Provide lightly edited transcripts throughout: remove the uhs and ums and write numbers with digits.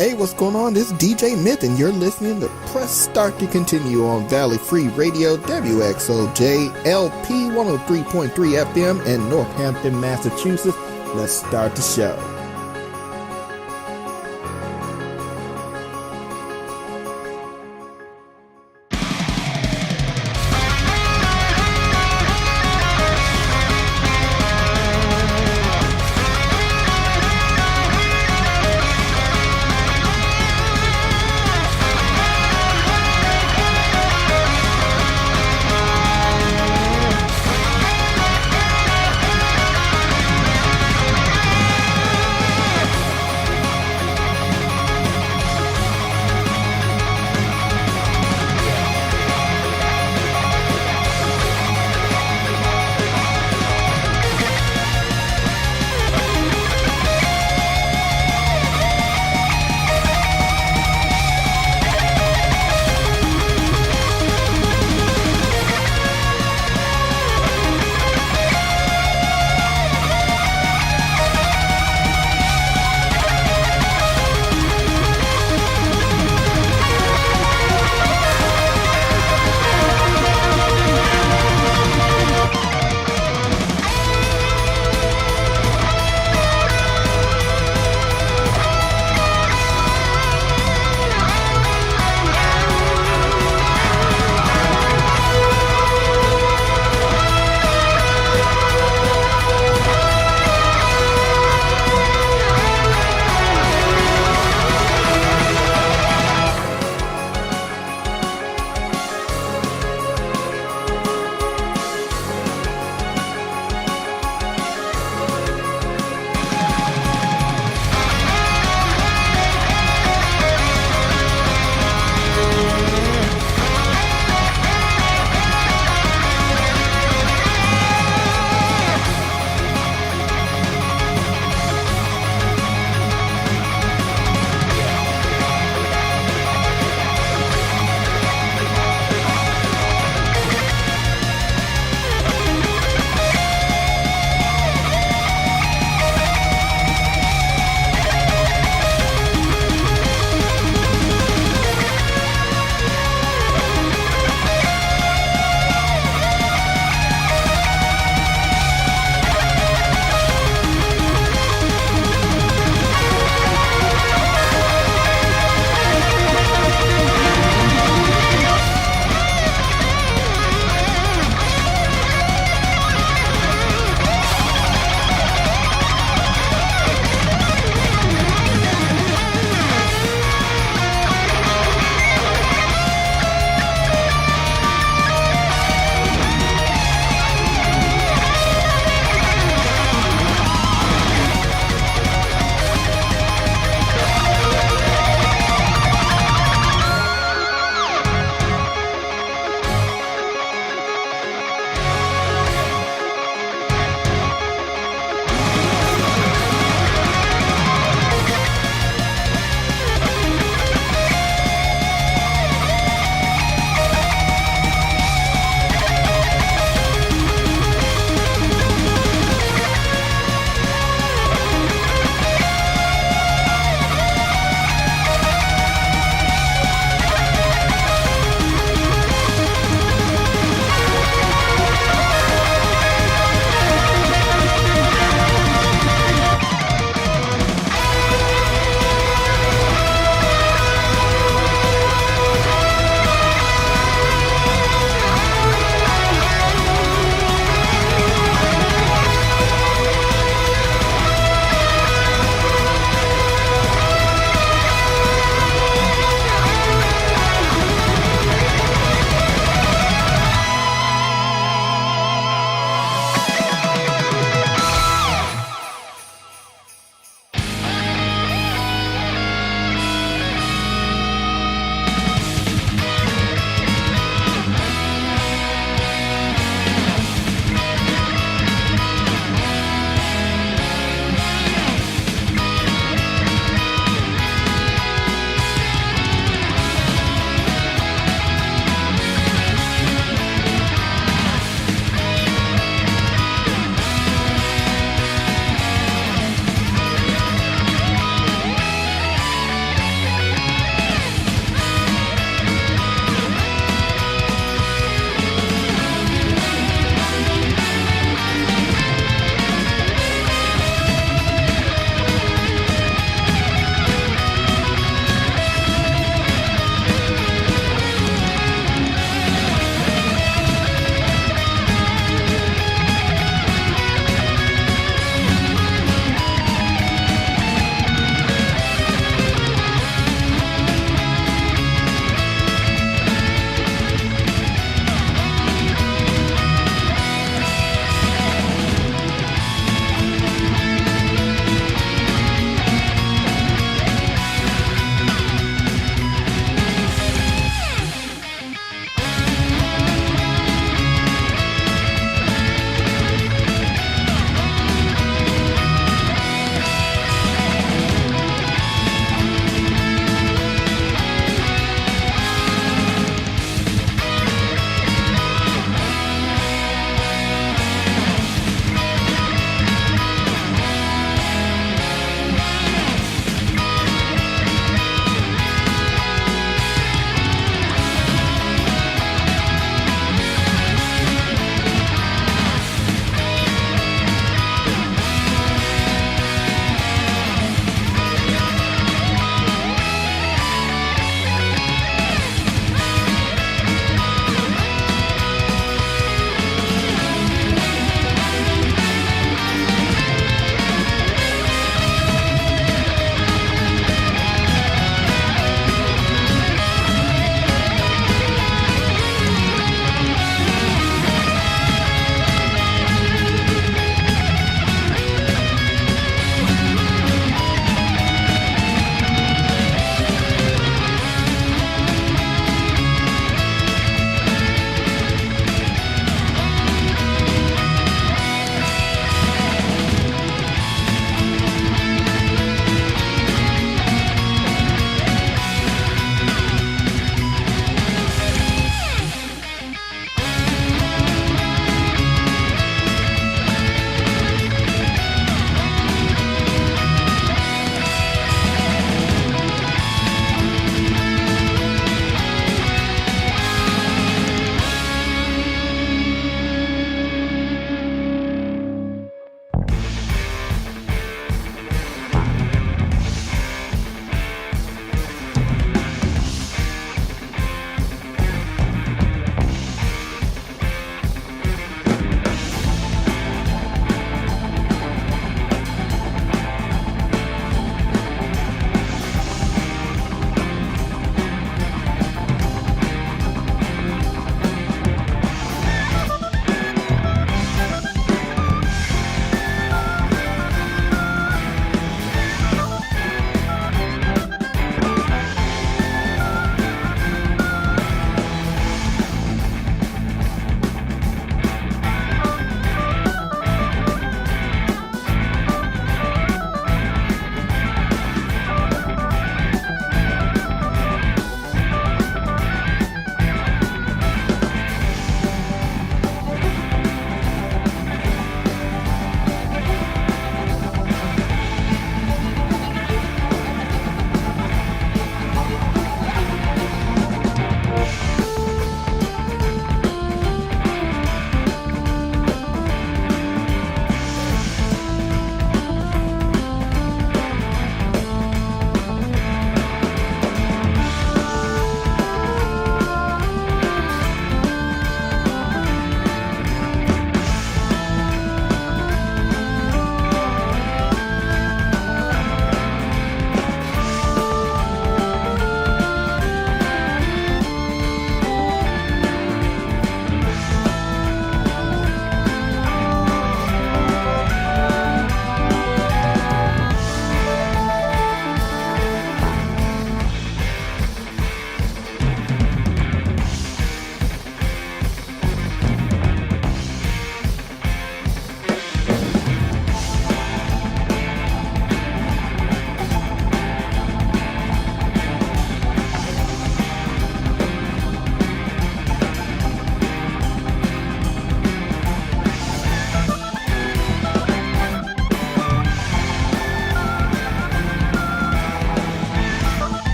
Hey, what's going on? This is DJ Myth, and you're listening to Press Start to Continue on Valley Free Radio, WXOJ LP 103.3 FM in Northampton, Massachusetts. Let's start the show.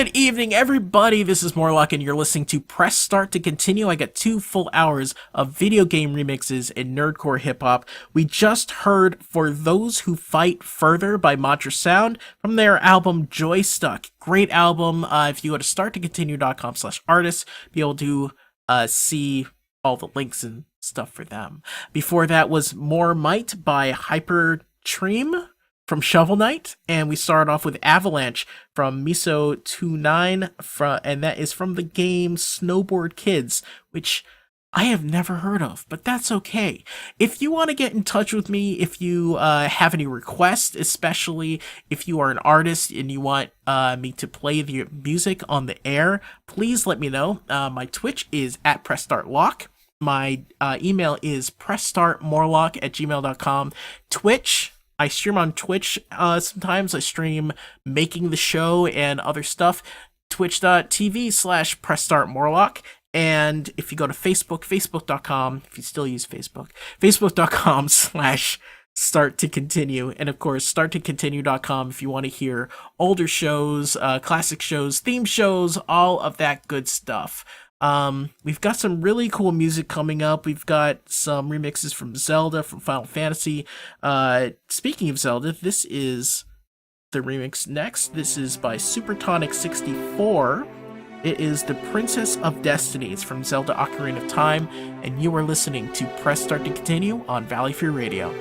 Good evening, everybody. This is Morlock, and you're listening to Press Start to Continue. I got 2 full hours of video game remixes in nerdcore hip-hop. We just heard For Those Who Fight Further by Mantra Sound from their album Joy Stuck. Great album. If you go to starttocontinue.com/artists, be able to see all the links and stuff for them. Before that was More Might by Hypertream from Shovel Knight, and we started off with Avalanche from Miso29, and that is from the game Snowboard Kids, which I have never heard of, but that's okay. If you want to get in touch with me, if you have any requests, especially if you are an artist and you want me to play the music on the air, please let me know. My Twitch is at PressStartLock. My email is pressstartmorlock@gmail.com. Twitch, I stream on Twitch sometimes. I stream making the show and other stuff. Twitch.tv/pressstartmorlock. And if you go to Facebook, facebook.com, if you still use Facebook, facebook.com/starttocontinue. And of course, starttocontinue.com if you want to hear older shows, classic shows, theme shows, all of that good stuff. We've got some really cool music coming up. We've got some remixes from Zelda, from Final Fantasy. Speaking of Zelda, this is the remix next. This is by Supertonic64. It is The Princess of Destiny. It's from Zelda Ocarina of Time, and you are listening to Press Start to Continue on Valley Free Radio.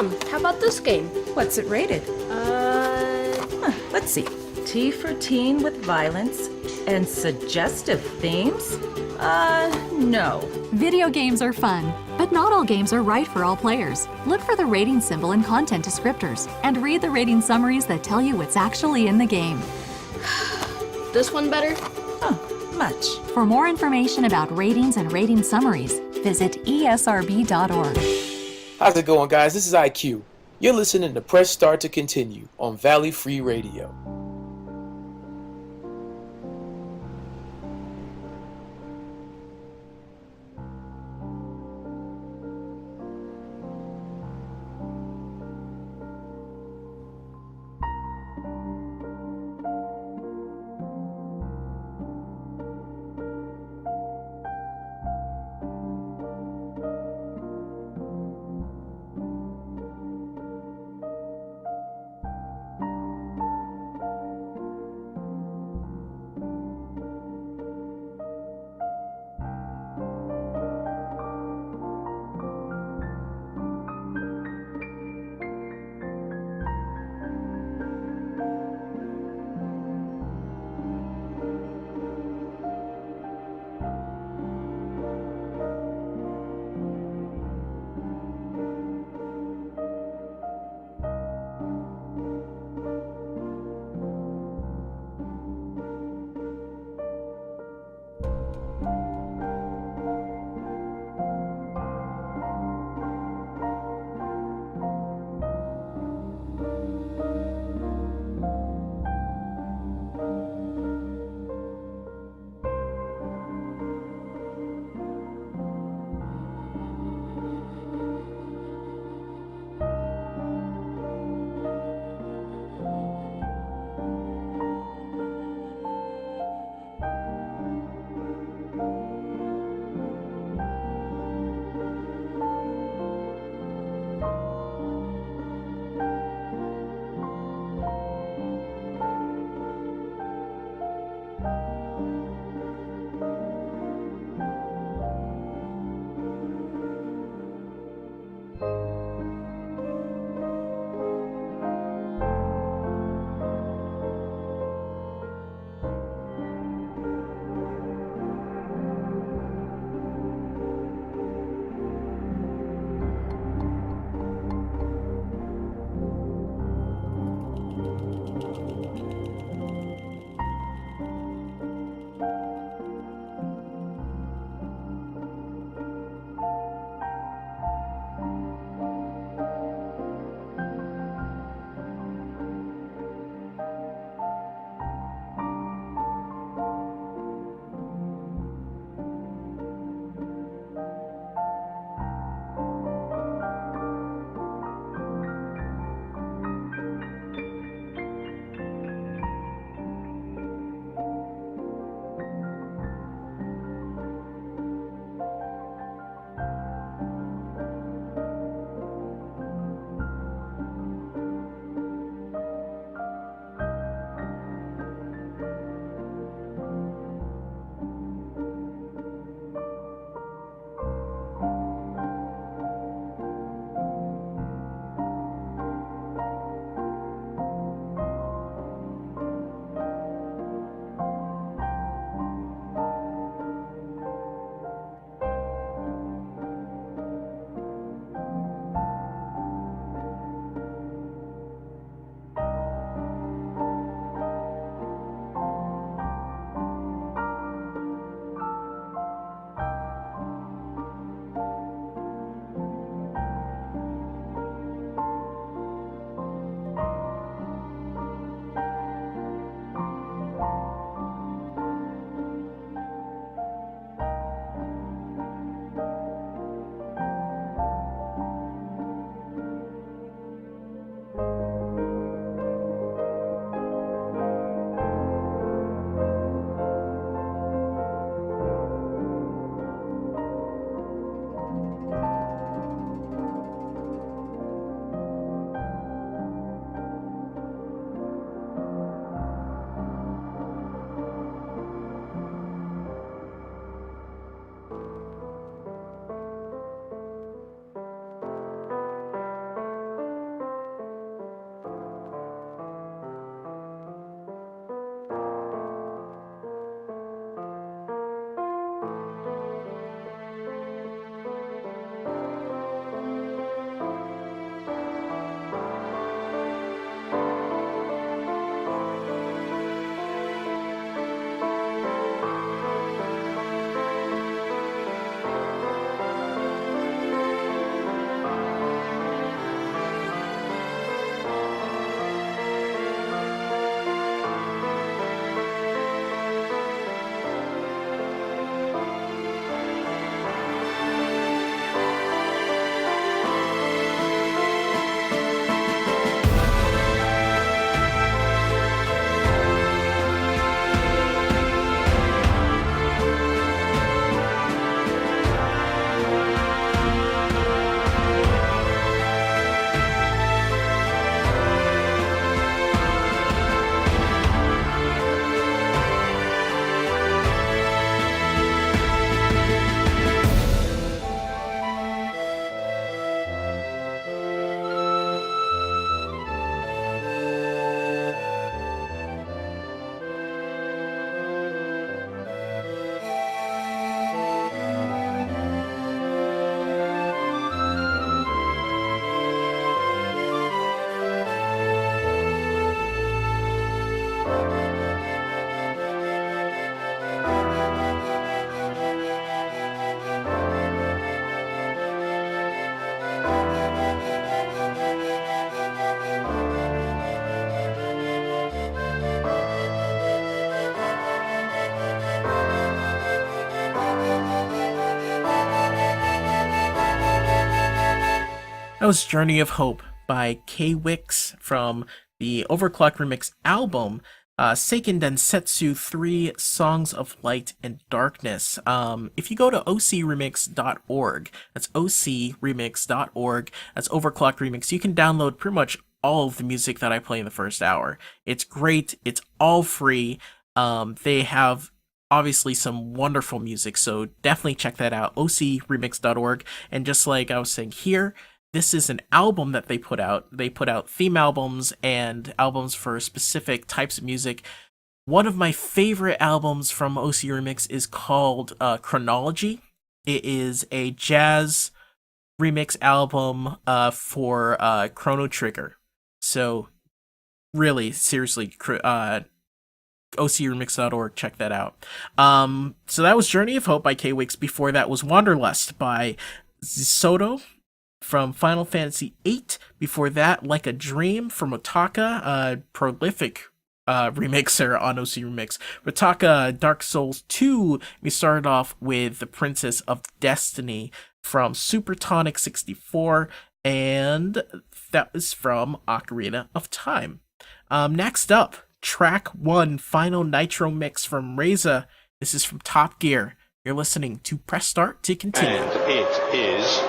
Mom, how about this game? What's it rated? Let's see. T for teen with violence and suggestive themes? No. Video games are fun, but not all games are right for all players. Look for the rating symbol in content descriptors and read the rating summaries that tell you what's actually in the game. This one better? Much. For more information about ratings and rating summaries, visit esrb.org. How's it going, guys? This is IQ. You're listening to Press Start to Continue on Valley Free Radio. That was Journey of Hope by K-Wix from the Overclock Remix album, Seiken Densetsu 3 Songs of Light and Darkness. If you go to ocremix.org, that's ocremix.org, that's Overclock Remix, you can download pretty much all of the music that I play in the first hour. It's great, it's all free. They have obviously some wonderful music, so definitely check that out, ocremix.org. And just like I was saying here, this is an album that they put out. They put out theme albums and albums for specific types of music. One of my favorite albums from OC Remix is called Chronology. It is a jazz remix album for Chrono Trigger. So really, seriously, ocremix.org, check that out. So that was Journey of Hope by K-Wix. Before that was Wanderlust by Zisoto from Final Fantasy VIII. Before that, Like a Dream from Otaka, a prolific remixer on OC Remix. Otaka Dark Souls 2, we started off with The Princess of Destiny from Supertonic 64, and that was from Ocarina of Time. Next up, Track 1, Final Nitro Mix from Reza. This is from Top Gear. You're listening to Press Start to continue. And it is...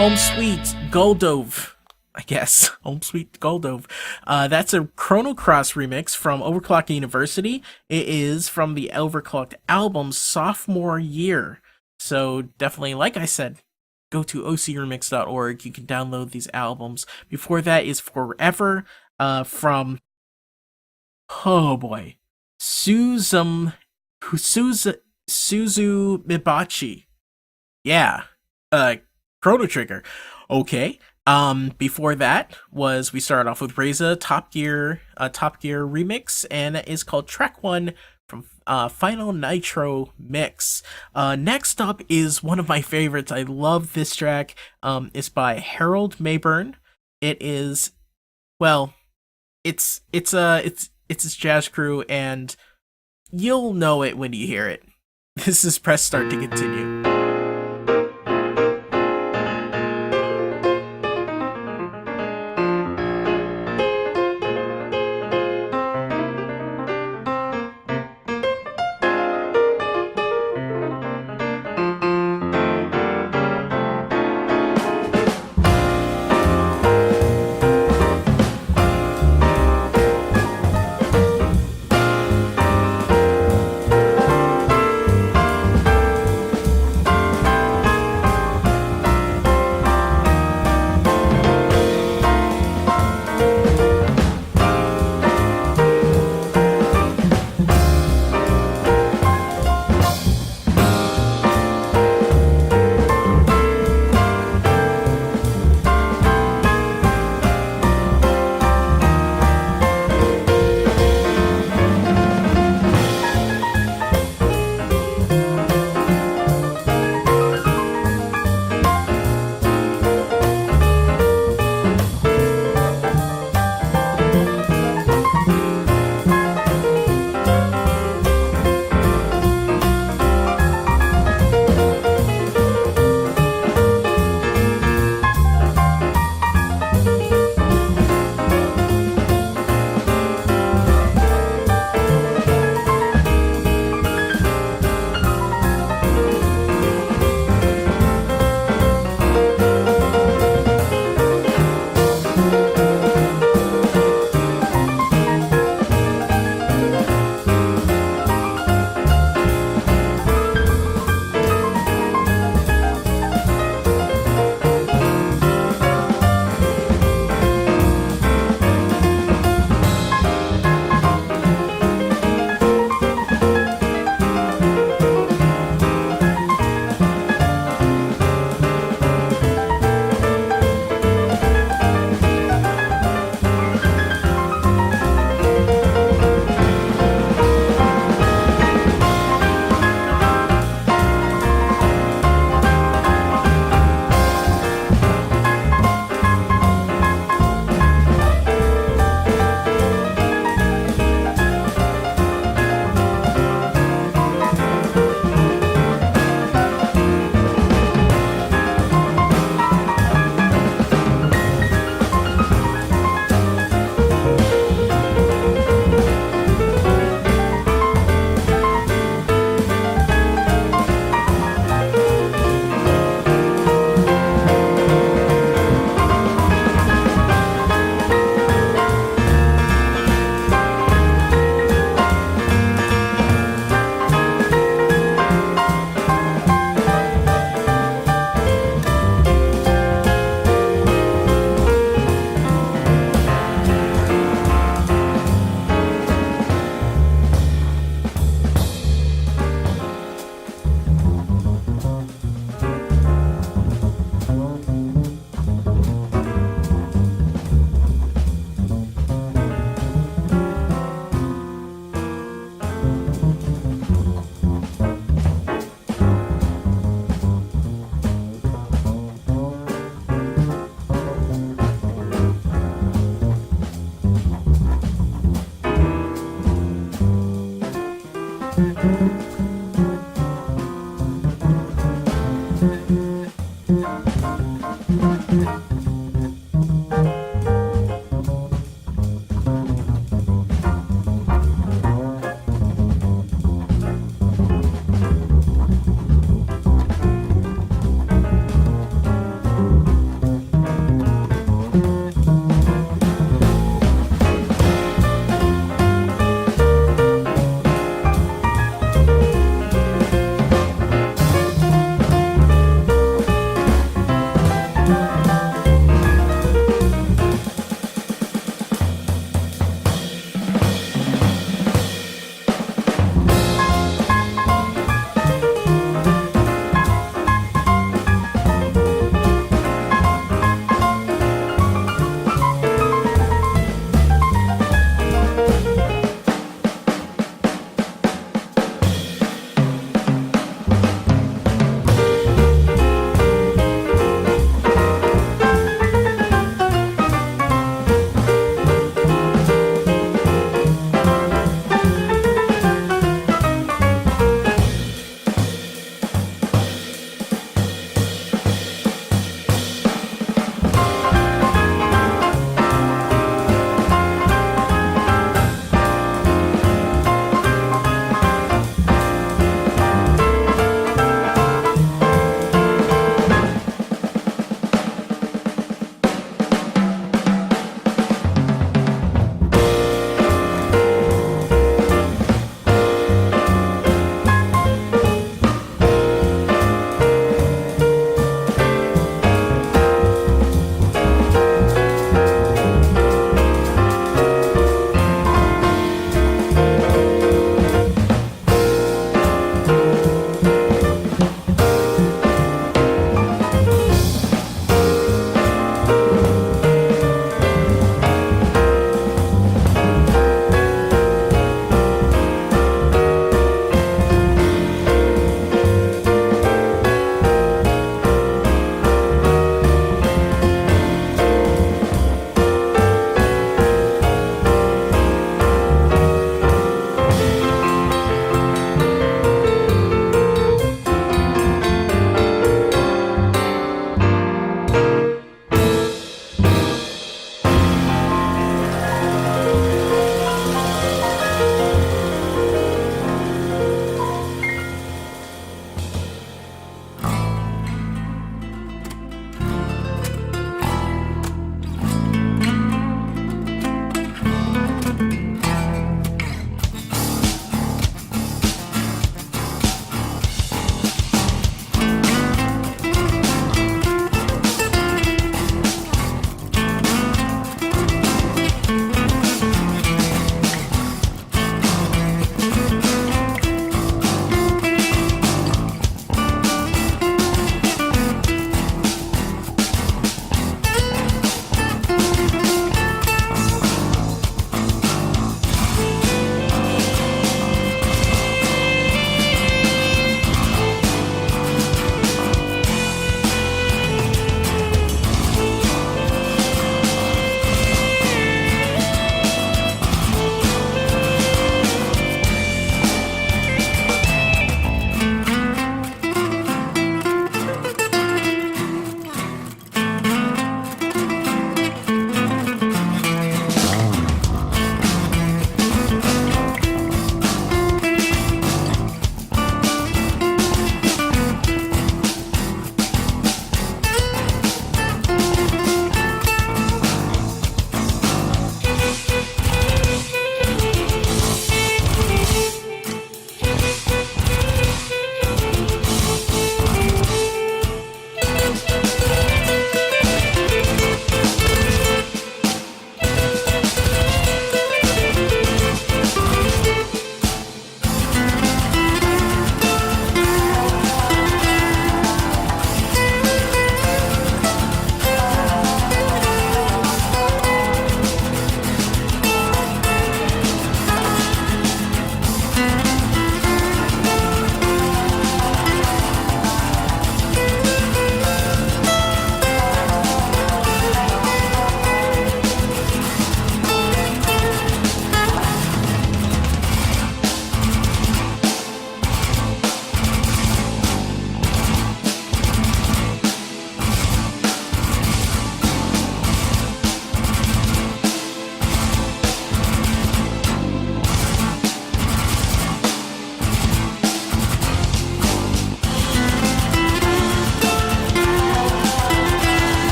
Home Sweet Goldove, I guess. Home Sweet Goldove. That's a Chrono Cross remix from Overclocked University. It is from the Overclocked album Sophomore Year. So definitely, like I said, go to ocremix.org. You can download these albums. Before that is Forever from, oh boy, Suzu Mibachi. Yeah. Chrono Trigger. Okay. Before that was, we started off with Reza Top Gear remix, and it is called Track 1 from Final Nitro Mix. Next up is one of my favorites. I love this track. It's by Harold Mayburn. It is, well, it's his jazz crew, and you'll know it when you hear it. This is Press Start to Continue.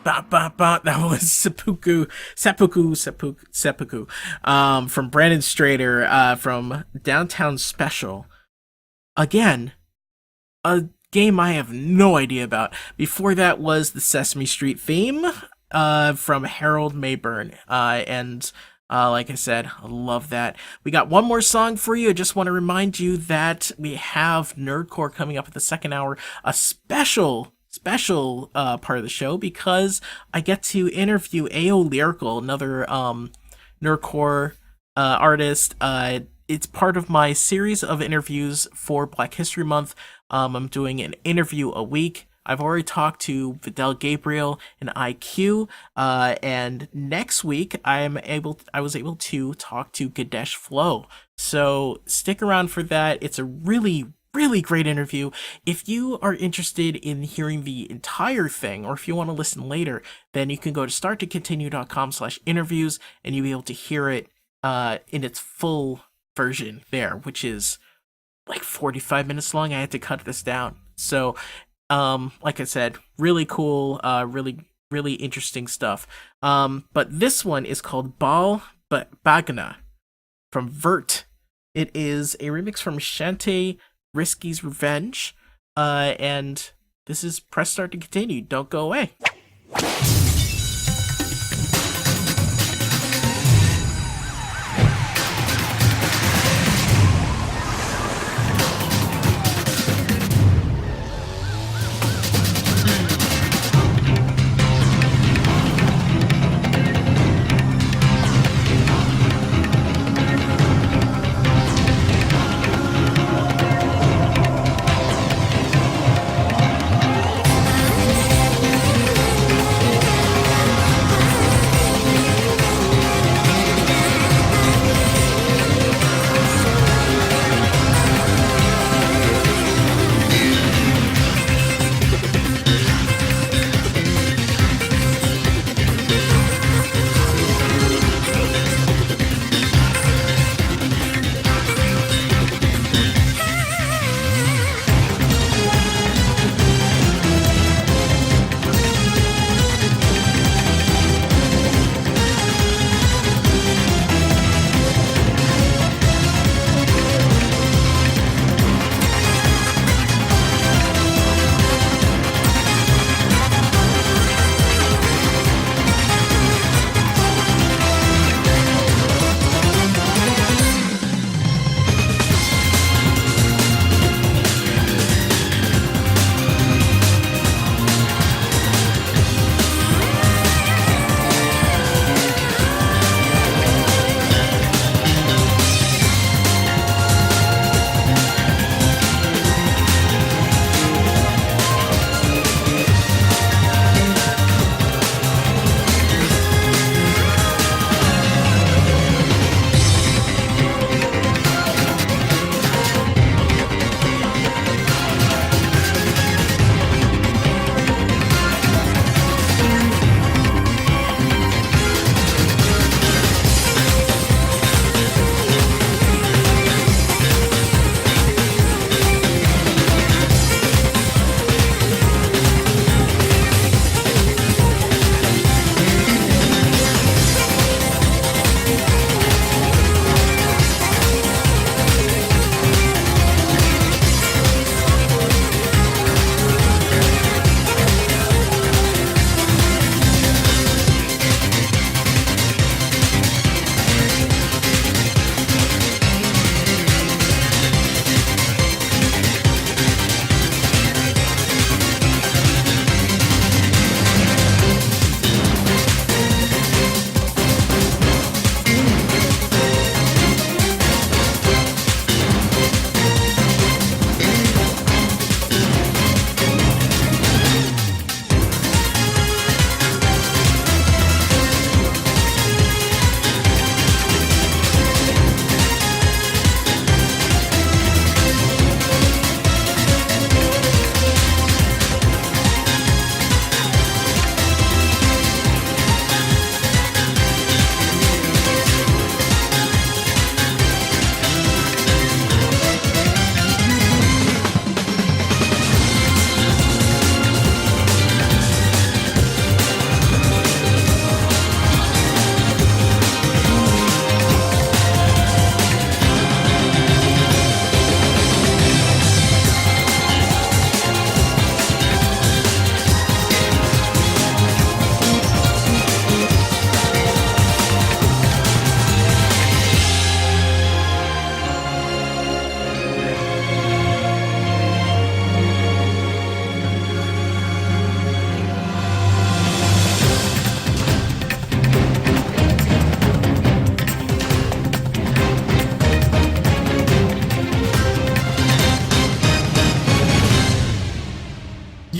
Ba, ba, ba. That was seppuku, from Brandon Strader, from Downtown Special. Again, a game I have no idea about. Before that was the Sesame Street theme, from Harold Mayburn, like I said, I love that. We got one more song for you. I just want to remind you that we have Nerdcore coming up at the second hour, a special part of the show, because I get to interview AOLyrical, another Nerdcore artist. It's part of my series of interviews for Black History Month. I'm doing an interview a week. I've already talked to Vidal Gabriel and IQ, and next week I was able to talk to Gadesh Flow. So stick around for that. It's a really great interview. If you are interested in hearing the entire thing, or if you want to listen later, then you can go to starttocontinue.com/interviews, and you'll be able to hear it in its full version there, which is like 45 minutes long. I had to cut this down. So, like I said, really cool, really interesting stuff. But this one is called Bal Bagna from Vert. It is a remix from Shantae Risky's Revenge, and this is Press Start to Continue. Don't go away.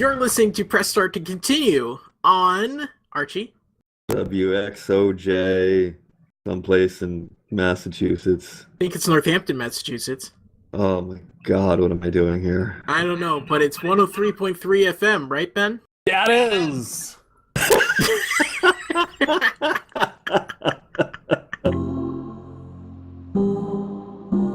You're listening to Press Start to Continue on Archie. WXOJ, someplace in Massachusetts. I think it's Northampton, Massachusetts. Oh my god, what am I doing here? I don't know, but it's 103.3 FM, right, Ben? Yeah, it is.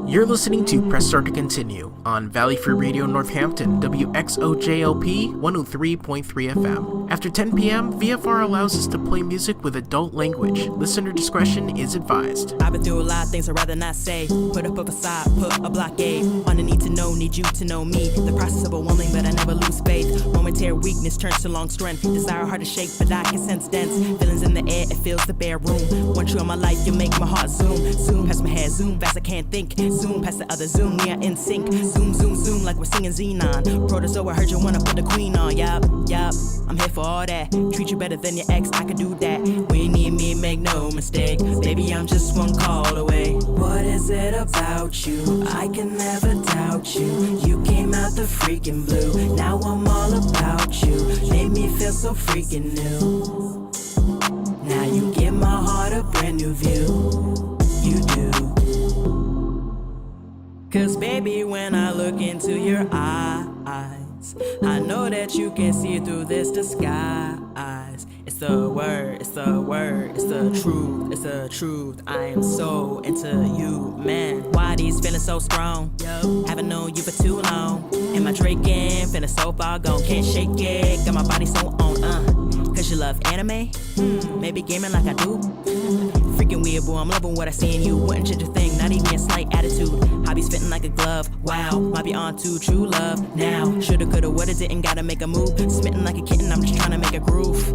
You're listening to Press Start to Continue on Valley Free Radio Northampton, WXOJLP 103.3 FM. After 10 p.m., VFR allows us to play music with adult language. Listener discretion is advised. I've been through a lot of things I'd rather not say. Put up a facade, put a blockade. On the need to know, need you to know me. The process of overwhelming, but I never lose faith. Momentary weakness turns to long strength. Desire hard to shake, but I can sense dense. Feelings in the air, it fills the bare room. One true in my life, you make my heart zoom. Zoom past my head, zoom fast I can't think. Zoom past the other zoom, we are in sync. Zoom, zoom, zoom like we're singing Xenon. Protozoa, I heard you wanna put the queen on. Yup, I'm here for all that. Treat you better than your ex, I can do that. When you need me, make no mistake. Baby, I'm just one call away. What is it about you? I can never doubt you. You came out the freaking blue. Now I'm all about you. Made me feel so freaking new. Now you give my heart a brand new view. You do. Cause baby, when I look into your eyes, I know that you can see through this disguise. It's the word, it's the word, it's the truth, it's the truth. I am so into you, man. Why these feelings so strong? Haven't known you for too long. Am I drinking? Feeling so far gone, can't shake it. Got my body so on, Cause you love anime? Maybe gaming like I do. Freaking weird, boy, I'm loving what I see in you. Wouldn't change a thing, not even a slight attitude. Hobbies fitting like a glove, wow. Might be on to true love now. Shoulda, coulda, woulda, didn't gotta make a move. Smitten like a kitten, I'm just trying to make a groove.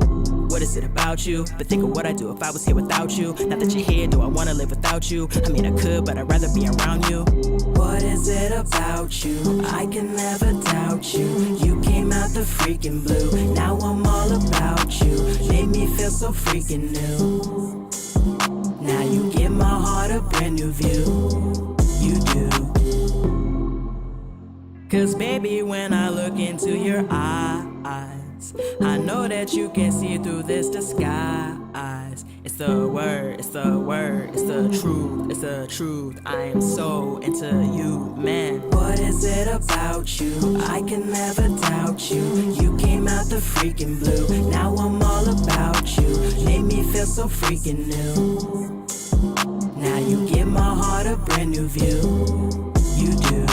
What is it about you? But think of what I do if I was here without you. Not that you're here, do I wanna live without you? I mean, I could, but I'd rather be around you. What is it about you? I can never doubt you. You came out the freaking blue. Now I'm all about you. Made me feel so freaking new. Now you give my heart a brand new view. You do. Cause baby, when I look into your eyes, I know that you can see through this disguise. It's the word, it's the word, it's the truth, it's the truth. I am so into you, man. What is it about you? I can never doubt you. You came out the freaking blue. Now I'm all about you. Made me feel so freaking new. Now you give my heart a brand new view. You do.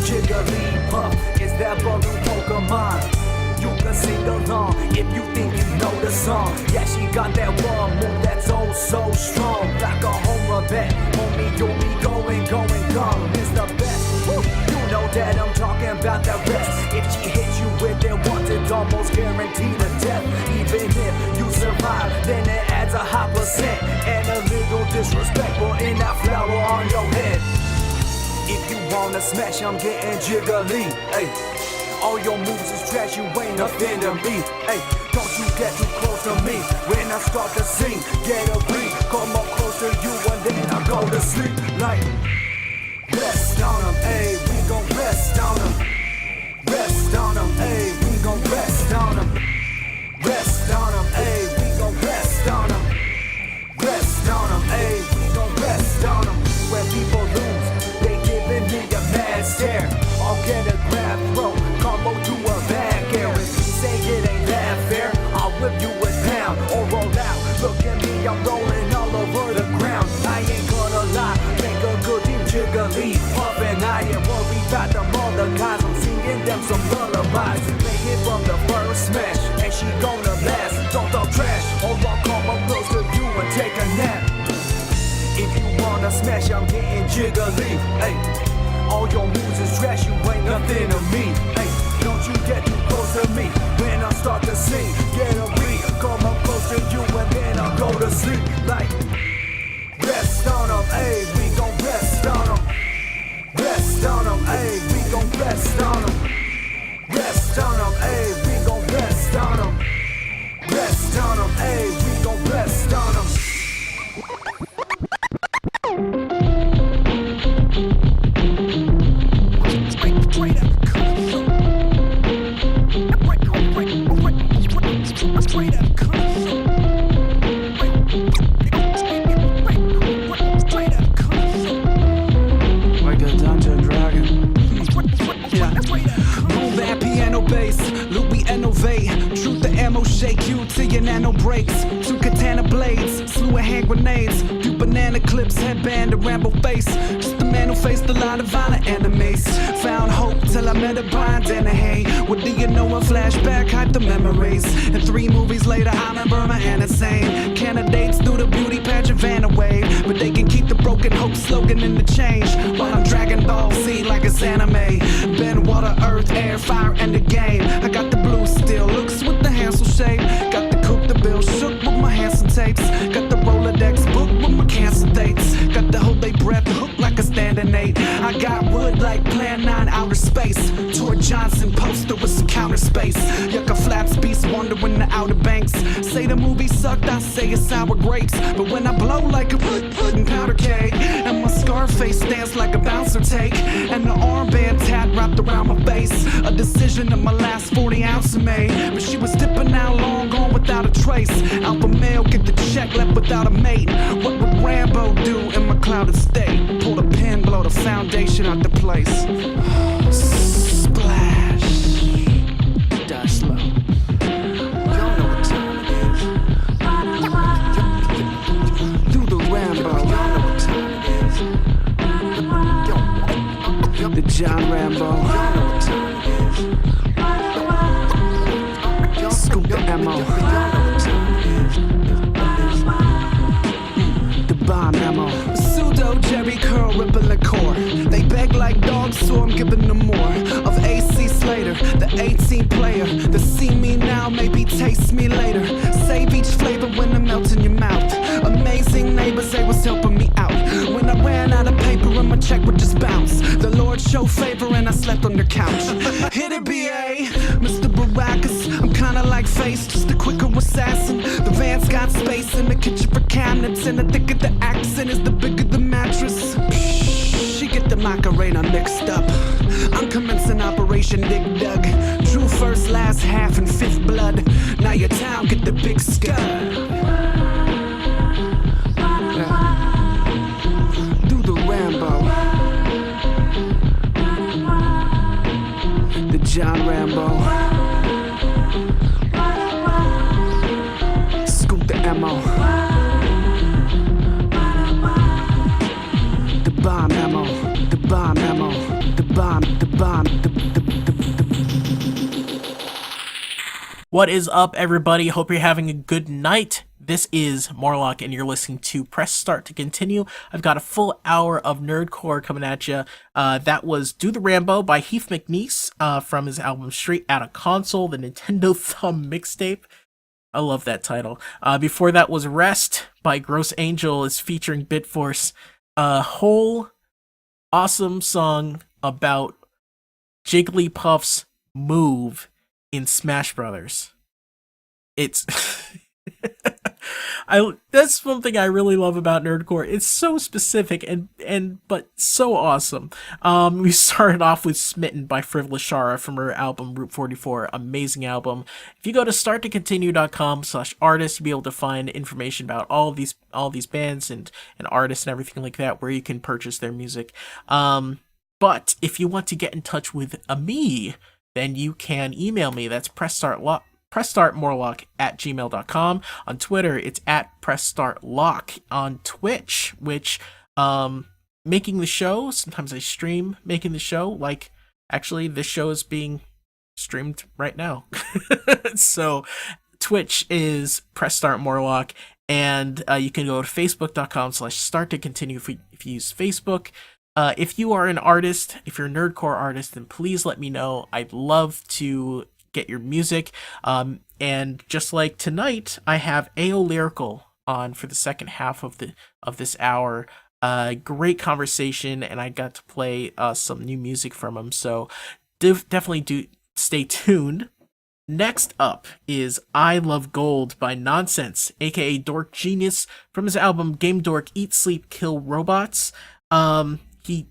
Jigglypuff is that balloon Pokemon. You can sing along if you think you know the song. Yeah, she got that one move that's oh so strong. Like a home run bat, homie, you'll be going, gone. It's the best. Woo. You know that I'm talking about that rest. If she hits you with it once, it's almost guaranteed a death. Even if you survive, then it adds a high percent. And a little disrespectful in that flower on your head. If you wanna smash, I'm getting jiggly, ayy. All your moves is trash, you ain't nothing to me, ayy. Don't you get too close to me when I start to sing. Get a beat, come up close to you and then I go to sleep. Like, rest on them, ayy, we gon' rest on them. Rest on them, ayy, we gon' rest on them. Rest on them, ayy, we gon' rest on them. Rest on them, ayy, we gon' rest on them. When people lose, giving me a mad stare. I'll get a grab throat, combo to a bag air. If you say it ain't that fair, I'll whip you a pound or roll out. Look at me, I'm rolling all over the ground. I ain't gonna lie, make a good team jiggly puff. And I ain't worried about them other guys. I'm singing them some lullabies. They hit from the first smash, and she gonna last. Don't talk trash, or I'll come up close to you and take a nap. If you wanna smash, I'm getting jiggly, ayy. All your moves is trash, you ain't nothing to me, ayy. Don't you get too close to me, race. Louis innovate, truth the ammo shake you till your nano breaks. Two katana blades, slew of hand grenades. Few banana clips, headband, a Rambo face. Just a man who faced a lot of violent enemies. Found hope till I met a bind and a hay. What do you know, a flashback, hype the memories. And 3 movies later, I'm in Burma and insane. Candidates through the beauty pageant van away, but they can keep the broken hope slogan in the change. While I'm Dragon Ball Z like it's anime. Bend water, earth, air, fire, and the game. I got the blue steel, looks with the Hansel shape. Got the coupe, the bill shook with my Hanson tapes. Got the Rolodex book with my cancer dates. Got the hold they breath, hook like a standing 8. I got wood like Plan 9 outer space. Tor Johnson poster with some counter space. Yucca flaps, beast wandering the outer banks. Say the movie sucked, I say it's sour grapes. But when I blow like a pudding powder cake, and my Scarface dance like a bouncer take, and the armband tat wrapped around my face. A decision of my last 40 ounce of me. But she was dipping out long gone without a trace. Alpha male get the check left without a mate. What would Rambo do in my clouded state? Pull the pin, blow the foundation out the place. Splash. Die slow. Y'all know what time it is. Do the Rambo. Y'all know what time it is. The John Rambo. Y'all know what time it is. Scoop the ammo. Y'all know what time it is. The bomb ammo. Pseudo Jerry Curl ripping the core. They beg like dogs, so I'm giving them more. Of AC Slater, the 18 player. The see me now, maybe taste me later. Save each flavor when it melts in your mouth. Amazing neighbors, they was helping me out. When I ran out of paper and my check would just bounce. The Lord showed favor and I slept on the couch. Hit it, BA, Mr. Baracus. I'm kinda like Face, just a quicker assassin. The van's got space in the kitchen for cabinets, and the thicker the accent is, the bigger the mattress. She get the Macarena mixed up. I'm commencing Operation Dig Dug. Drew first, last half, and 5th blood. Now your town get the big scud. Do the Rambo. The John Rambo. Scoop the ammo. The bomb ammo. The bomb ammo. The bomb. The bomb. What is up, everybody? Hope you're having a good night. This is Morlock, and you're listening to Press Start to Continue. I've got a full hour of Nerdcore coming at you. That was Do the Rambo by Heath McNeese from his album Straight Outta Console, the Nintendo Thumb mixtape. I love that title. Before that was Rest by Gross Angel, is featuring Bitforce. A whole awesome song about Jigglypuff's move in Smash Brothers. It's that's one thing I really love about Nerdcore. It's so specific and but so awesome. We started off with Smitten by Frivolous Shara from her album Route 44. Amazing album. If you go to starttocontinue.com/artists, you'll be able to find information about all these bands and artists and everything like that, where you can purchase their music. But if you want to get in touch with me, then you can email me. That's pressstartmorlock@gmail.com. On Twitter, it's @pressstartlock. On Twitch, which, making the show, sometimes I stream making the show, like, actually, this show is being streamed right now. So, Twitch is pressstartmorlock, and you can go to facebook.com/starttocontinue if you use Facebook. If you are an artist, if you're a Nerdcore artist, then please let me know. I'd love to get your music. And just like tonight, I have AOLyrical on for the second half of this hour. Great conversation, and I got to play some new music from him. So definitely do stay tuned. Next up is I Love Gold by Nonsense, aka Dork Genius, from his album Game Dork Eat Sleep Kill Robots. He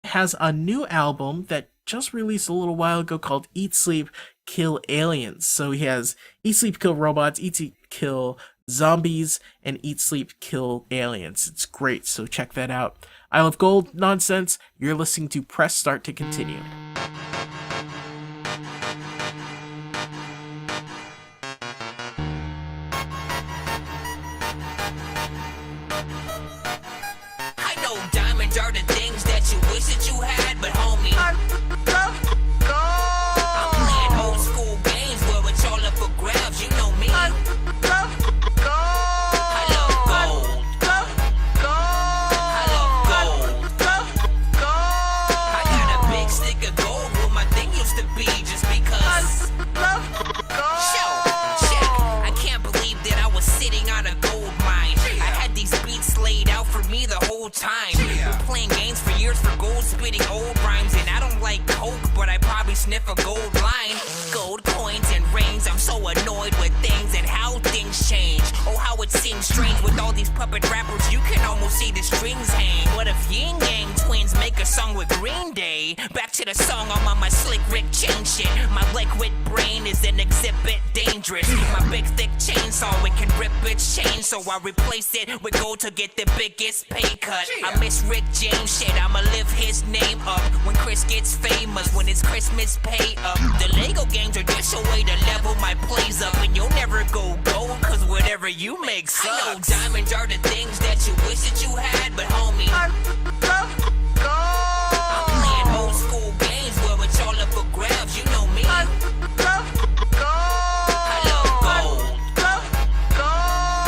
has a new album that just released a little while ago called Eat Sleep Kill Aliens. So he has Eat Sleep Kill Robots, Eat Sleep Kill Zombies, and Eat Sleep Kill Aliens. It's great, so check that out. I Love Gold, Nonsense. You're listening to Press Start to Continue. diamonds are the things that you wish that you had, but homie, I'm playing old school games where it's all up for grabs, you know me. I love gold. I love gold. I got a big stick of gold where my thing used to be just because. I can't believe that I was sitting on a gold mine. I had these beats laid out for me the whole time. Been playing games for years for gold, spitting old rhymes, and I don't like coke, but I probably sniff a gold line. Gold coins and rings, I'm so annoyed with things and how things change. Oh, how it seems strange with all these puppet rappers, you can almost see the strings hang. What if Yin Yang twins make a song with Green Day? Back to the song, I'm on my slick Rick chain shit. My liquid brain is an exhibit dangerous. My big thick chainsaw, it can rip its chain, so I replace it with gold to get the biggest pay cut. I miss Rick James shit, I'ma live his name up when Chris gets famous, when it's Christmas pay up. The Lego games are just a way to level my plays up, and you'll never go gold, cause whatever you make sucks. I know diamonds are the things that you wish that you had, but homie, I love gold. I'm playing old school games where it's all up for grabs, you know me. I love gold. I love gold.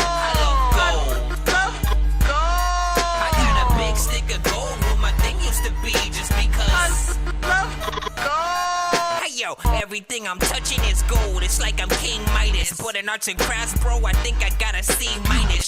I love gold. I got a big stick of gold where my thing used to be just because. I love gold. Hey yo, everything I'm touching is gold. It's like I'm King Midas. But in arts and crafts, bro, I think I got a C-.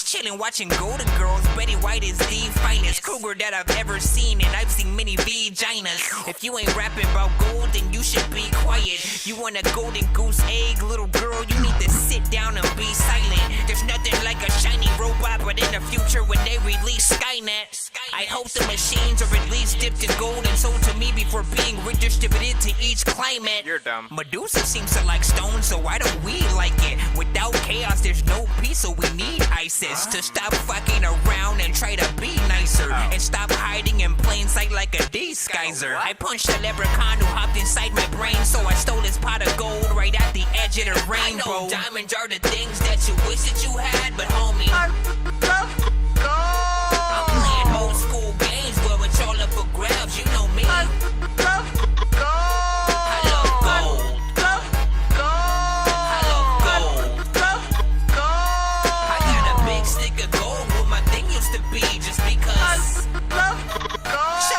Chilling watching Golden Girls, Betty White is the finest cougar that I've ever seen, and I've seen many vaginas. If you ain't rapping about gold, then you should be quiet. You want a golden goose egg, little girl, you need to sit down and be silent. There's nothing like a shiny robot, but in the future when they release Skynet, I hope the machines are at least dipped in gold and sold to me before being redistributed to each climate. You're dumb. Medusa seems to like stone, so why don't we like it? Without chaos, there's no peace, so we need ISIS to stop fucking around and try to be nicer, and stop hiding in plain sight like a disguiser. I punched a leprechaun who hopped inside my brain, so I stole his pot of gold right at the edge of the rainbow. I know diamonds are the things that you wish that you had, but homie, I love gold. I'm playing old school games where it's all up for grabs, you know me. I love gold. I love gold. I love gold. I got a big stick of gold where my thing used to be just because. I love gold. So,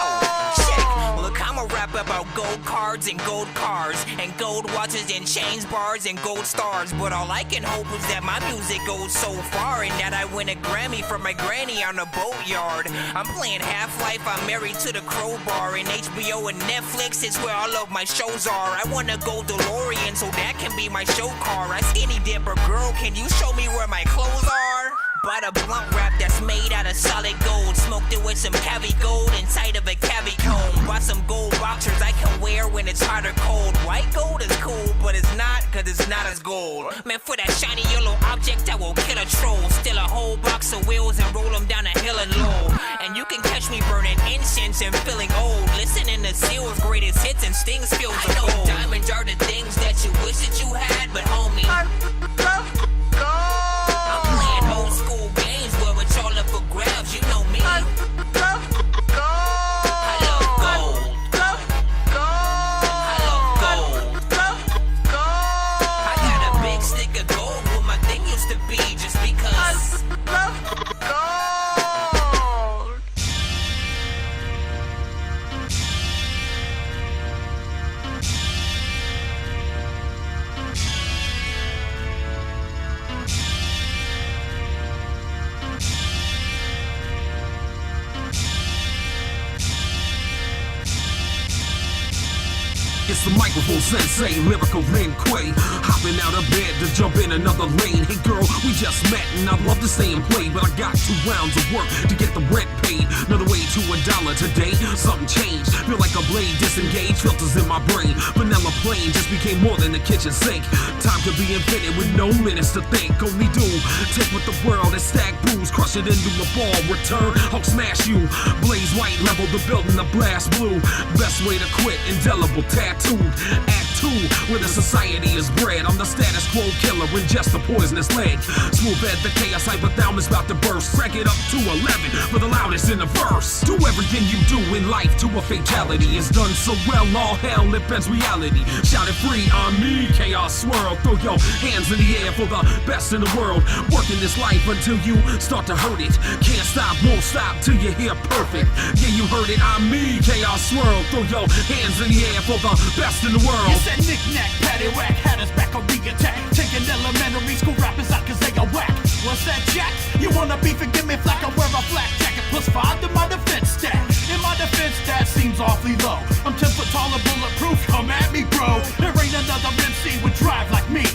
check. Look, I'ma rap about gold cards and gold cars and gold watches and chains, bars and gold stars. But all I can hope is that my music goes so far and that I win a Grammy for my granny on a boatyard. I'm playing Half-Life, I'm married to the crowbar, and HBO and Netflix is where all of my shows are. I want a gold DeLorean so that can be my show car. I skinny dipper, girl, can you show me where my clothes are? Bought a blunt wrap that's made out of solid gold. Smoked it with some cavi gold inside of a cavi cone. Bought some gold boxers I can wear when it's hot or cold. White gold is cool, but it's not, cause it's not as gold. Man, for that shiny yellow object I will kill a troll. Steal a whole box of wheels and roll them down a hill and low. And you can catch me burning incense and feeling old, listening to Seal's greatest hits and Sting's fields of gold. I know diamonds are the things that you wish that you had, but homie, I love gold. I'm playing old school games where it's all up for grabs, you know me. I love gold. I love gold. I love gold. I got a big stick of gold where my thing used to be just because. I love gold. It's the microphone sensei, lyrical Lin Quay. Hopping out of bed to jump in another lane. Hey girl, we just met and I'd love to stay and play, but I got 2 rounds of work to get the rent paid. Another way to $1 today, something changed. Feel like a blade disengaged, filters in my brain. Vanilla plain just became more than a kitchen sink. Time could be infinite with no minutes to think. Only do, take with the world and stack booze. Crush it into a ball, return, Hulk smash you. Blaze white, level the building, the blast blue. Best way to quit, indelible tattooed. Act tool where the society is bred. I'm the status quo killer, ingest the poisonous lead. Smooth head, the chaos hypothalamus about to burst. Crank it up to 11 for the loudest in the verse. Do everything you do in life to a fatality. It's done so well, all hell, it bends reality. Shout it free on me, chaos swirl. Throw your hands in the air for the best in the world. Working this life until you start to hurt it. Can't stop, won't stop till you hear perfect. Yeah, you heard it, I'm me, chaos swirl. Throw your hands in the air for the best in the world. You said knick-knack, paddywhack, had us back on re-attack. Taking elementary school rappers out cause they are whack. What's that, Jack? You wanna beef and give me flack? I wear a flak jacket plus 5 to my defense stat. In my defense, that seems awfully low. I'm 10 foot tall and bulletproof, come at me, bro. There ain't another MC with drive like me.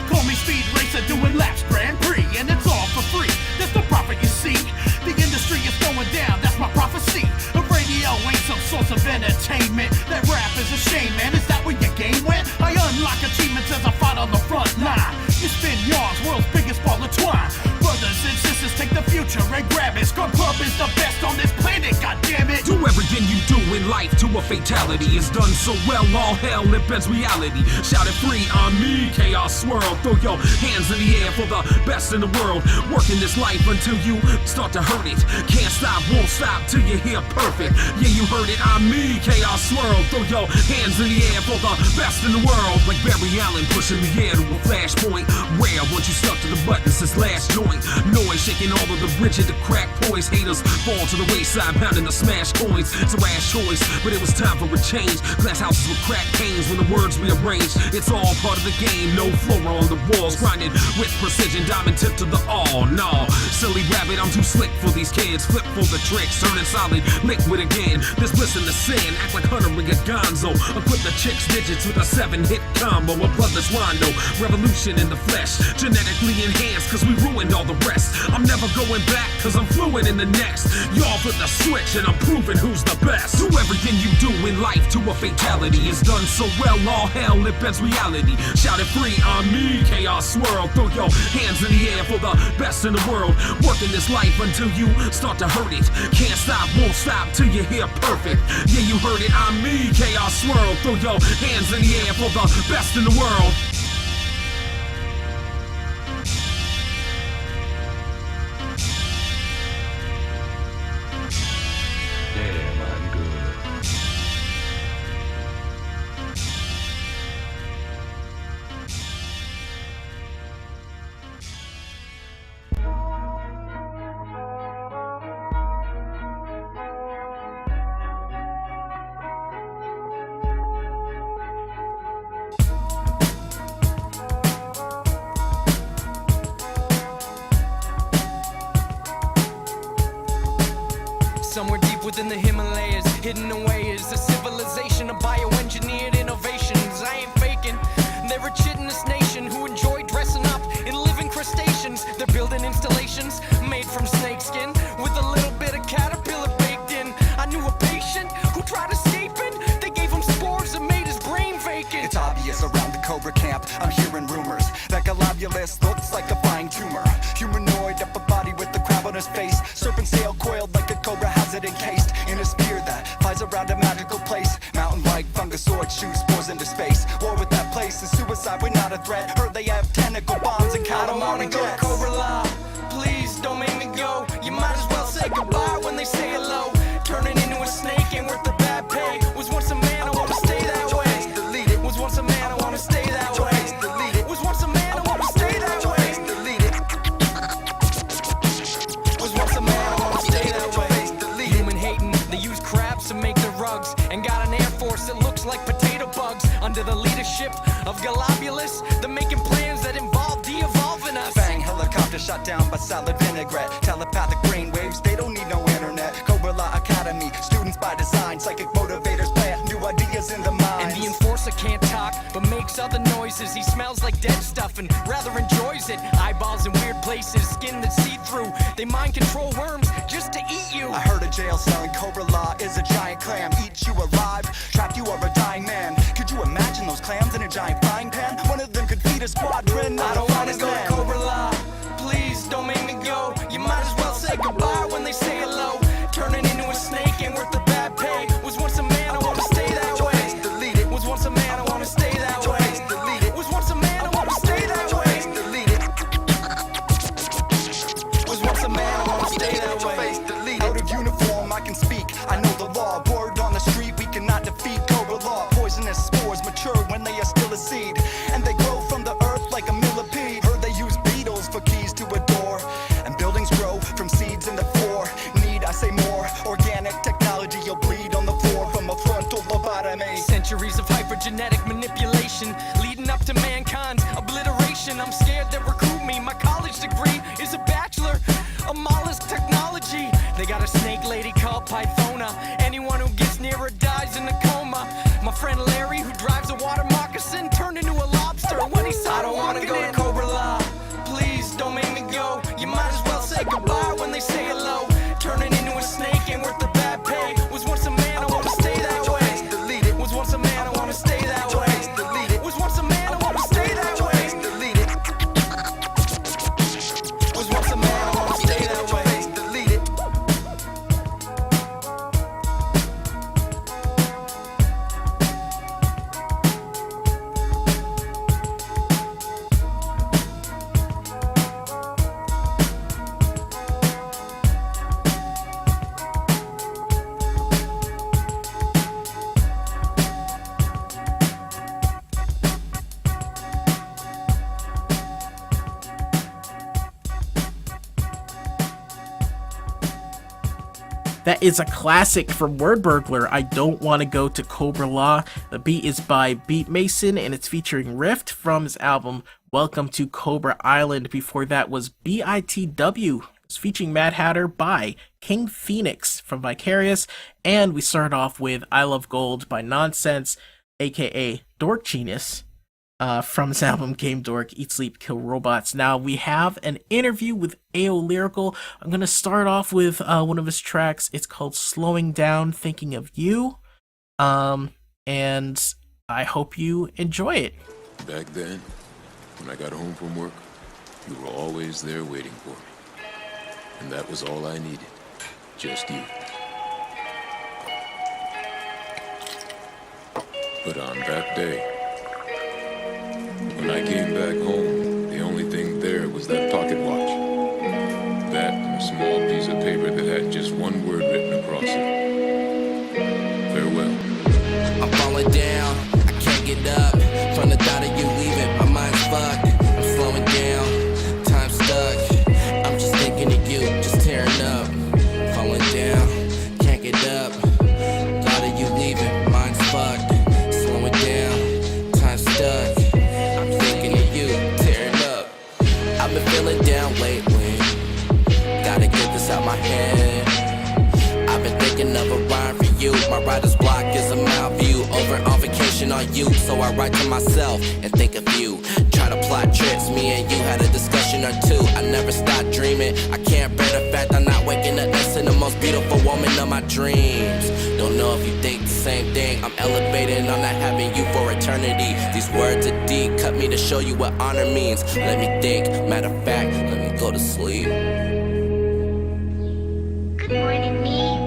Call me speed racer doing laps Grand Prix, and it's all for free. That's the profit you see. The industry is going down, that's my prophecy. A radio ain't some source of entertainment. That rap is a shame, man. Is that where your game went? I unlock achievements as I fight on the front line. You spin yarns, world's biggest ball of twine. Brothers and sisters, take the future and grab it. Scrub Club is the best on this planet, goddammit. Do everything you do in life to a fatality. It's done so well, all hell, it bends reality. Shout it free on me, chaos swirl. Throw your hands in the air for the best in the world. Working this life until you start to hurt it. Can't stop, won't stop till you hear perfect. Yeah, you heard it, I'm me, chaos swirl. Throw your hands in the air for the best in the world. Like Barry Allen pushing the air to a flashpoint. Rare once you stuck to the button since last joint. Noise shaking all of the rigid, the crack poise. Haters fall to the wayside, pounding the smash coins. It's a rash choice, but it was time for a change. Glass houses with crack panes when the words rearranged. It's all part of the game, no flora on the walls. Grinding with precision, diamond tip to the all. No, silly rabbit, I'm too slick for these kids. Flip for the tricks, turning solid liquid again. This bliss in the sin, act like Hunter and Gonzo. Equip the chicks digits with a 7-hit combo. A bloodless rondo, revolution in the flesh. Genetically enhanced, cause we ruined all the rest. I'm never going back, cause I'm fluent in the next. Y'all flip the switch and I'm proving who's the best. Do everything you do in life to a fatality. It's done so well, all hell, it bends reality. Shout it free on me, chaos swirl. Throw your hands in the air for the best in the world. Working this life until you start to hurt it. Can't stop, won't stop till you hear perfect. Yeah, you heard it, I'm me, chaos swirl. Throw your hands in the air for the best in the world. Somewhere deep within the Himalayas, hidden away is a civilization of bioengineered innovations. I ain't faking. They're a chitinous nation who enjoy dressing up in living crustaceans. They're building installations made from snakeskin with a little bit of caterpillar baked in. I knew a patient who tried escaping. They gave him spores that made his brain vacant. It's obvious around the Cobra camp, I'm hearing rumors that Galabulus looks like a flying tumor. Humanoid, upper body with the crab on his face. Serpent sail coiled like a cobra has it encased in a spear that flies around a magical place. Mountain-like fungusoid shoots spores into space. War with that place is suicide, we're not a threat. Heard they have tentacle bombs and I don't wanna calamari go to jets. Cobra La. Please don't make me go. You might as well say goodbye when they say hello. Turning into a snake ain't worth the bad pay. Was once a man, I wanna stay that way. Was once a man, I wanna stay that way. Was once a man, I wanna stay that way. Was once a man, I wanna stay that way. Human hating, they use crabs to make their rugs. And got an air force that looks like potato bugs. Under the leadership of Galabulus, they're making plans that involve de-evolving us. Bang, helicopter shot down by solid vinaigrette. Telepathic brainwaves, they don't need no internet. Cobra La Academy, students by design. Psychic motivators plant new ideas in the mind. And the enforcer can't talk, but makes other noises. He smells like dead stuff and rather enjoys it. Eyeballs in weird places, skin that's see-through. They mind control worms just to eat you. I heard a jail cell in Cobra La is a giant clam. Eats you alive, trapped you are a dying man. Could you imagine those clams in a giant frying pan? One of them could feed a squadron. I don't wanna go to Cobra La. Please don't make me go. You might as well say goodbye when they say hello. Turning into a snake ain't worth the bad pay. Was once a man, I wanna stay that way. Was once a man, I wanna stay that way. for genetic manipulation, leading up to mankind's obliteration. I'm scared they recruit me. My college degree is a bachelor of mollusk technology. They got a snake lady called Pythona. Anyone who gets near her dies in a coma. My friend Larry, who drives a water moccasin, turned into a lobster when he saw I don't wanna go to Cobra La. Please don't make me go. You might as well say goodbye when they say hello. Turning into a snake ain't worth the bad pay. Was once a man, I wanna stay that way. Was once a man, I wanna stay that way. Was once a man, I wanna stay that way. Was once a man, I wanna stay that way. That is a classic from Word Burglar. I don't want to go to Cobra La. The beat is by Beat Mason and it's featuring Rift from his album Welcome to Cobra Island. Before that was BITW. It's featuring Mad Hatter by King Phoenix from Vicarious. And we started off with I Love Gold by Nonsense, aka Dork Genius, from his album Game Dork, Eat Sleep Kill Robots. Now we have an interview with AOLyrical. I'm going to start off with one of his tracks. It's called Slowing Down, Thinking of You. And I hope you enjoy it. Back then, when I got home from work, you were always there waiting for me. And that was all I needed. Just you. But on that day, when I came back home, the only thing there was that pocket watch. That and a small piece of paper that had just one word written across it. Farewell. I'm falling down, I can't get up. From the thought of you leaving, my mind's fucked. I'm slowing down, time's stuck. I'm just thinking of you, just tearing up. Falling down, can't get up. Thought of you leaving, mind's fucked. Slowing down, time's stuck. I've been feeling down lately. Gotta get this out my head. I've been thinking of a rhyme for you. My writer's block is a mouth view. Over on vacation on you, so I write to myself and think of you. Try to plot tricks, me and you had a discussion or two. I never stopped dreaming. I can't bear the fact I'm not waking up next to the most beautiful woman of my dreams. Don't know if you think the same thing. I'm elevating on not having you for eternity. These words are deep, cut me to show you what honor means. Let me think, matter of fact, let me go to sleep. Good morning, me.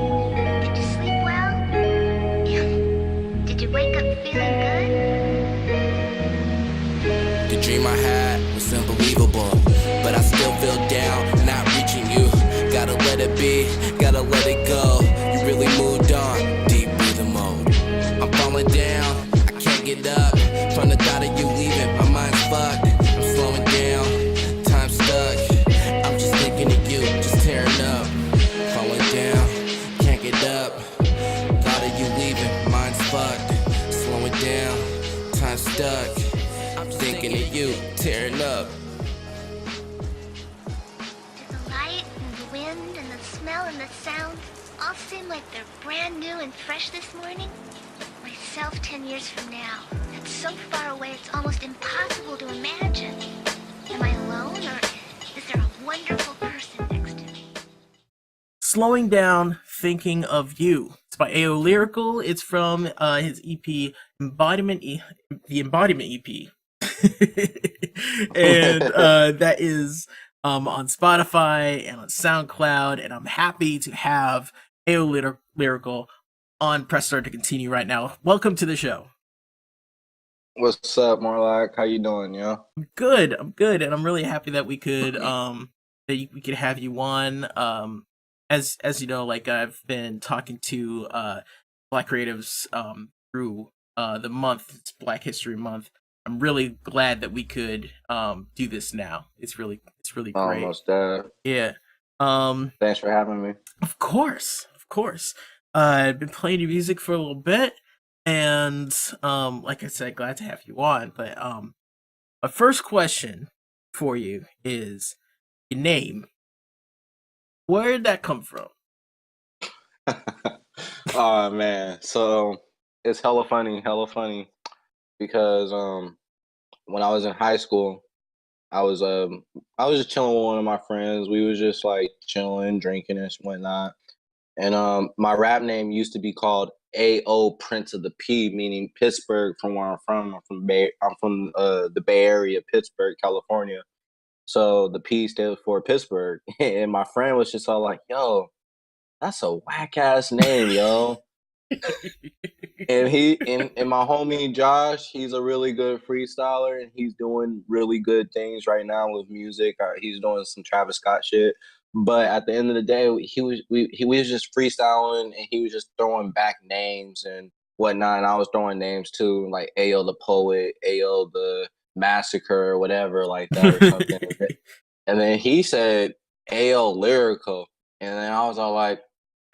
Did you sleep well? Did you wake up feeling good? The dream I had was unbelievable, but I still feel down, not reaching you. Gotta let it be, gotta let it go. You really moved on, deep breather mode. I'm falling down, I can't get up. From the thought of you leaving, my mind's fucked. I'm slowing down, time's stuck. I'm just thinking of you, just tearing up. Falling down, can't get up. Thought of you leaving, mind's fucked. Slowing down, time's stuck. I'm thinking of you, tearing up. Do the light and the wind and the smell and the sound all seem like they're brand new and fresh this morning? Myself 10 years from now. That's so far away it's almost impossible to imagine. Am I alone or is there a wonderful person next to me? Slowing Down, Thinking of You. It's by AOLyrical. It's from his EP, the Embodiment EP. And that is on Spotify and on SoundCloud, and I'm happy to have AOLyrical on Press Start to Continue right now. Welcome to the show. What's up, Morlock? How you doing, yo? I'm good, and I'm really happy that we could we could have you on. As you know, like I've been talking to Black creatives through the month. It's Black History Month. I'm really glad that we could do this now. It's really great. Almost there. Yeah. Thanks for having me. Of course. I've been playing your music for a little bit, And like I said, glad to have you on. But my first question for you is your name. Where did that come from? Oh man, so it's hella funny because when I was in high school, I was I was just chilling with one of my friends. We was just like chilling, drinking and whatnot. And my rap name used to be called AO Prince of the P, meaning Pittsburgh. From where I'm from, I'm from the Bay Area, Pittsburgh, California. So the P stands for Pittsburgh. And my friend was just all like, "Yo, that's a whack ass name, yo." And my homie Josh, he's a really good freestyler, and he's doing really good things right now with music. He's doing some Travis Scott shit. But at the end of the day, he was just freestyling, and he was just throwing back names and whatnot. And I was throwing names too, like Ayo the Poet, Ayo the Massacre, or whatever like that, or something. And then he said AOLyrical, and then I was all like,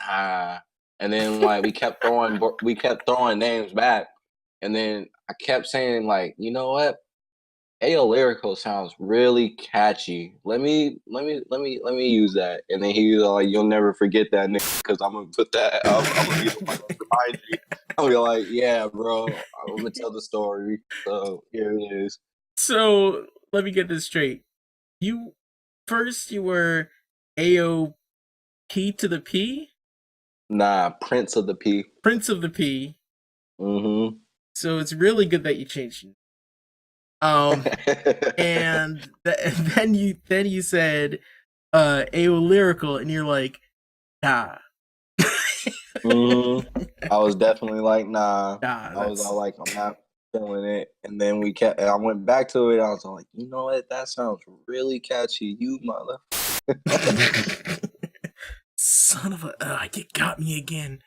ah. And then like we kept throwing names back, and then I kept saying like, you know what, AOLyrical sounds really catchy. Let me use that. And then he was like, you'll never forget that nigga because I'm gonna put that. I'm gonna be the one to remind you. I'll be like, yeah, bro. I'm gonna tell the story. So here it is. So let me get this straight. You were AOP to the P? Nah, Prince of the P. Prince of the P. Mm-hmm. So it's really good that you changed it. And then you said AOLyrical, and you're like, nah. Mm-hmm. I was definitely like, nah. I was That's all like, I'm not feeling it. And then I went back to it. I was all like, you know what? That sounds really catchy. You mother. son of a, you got me again.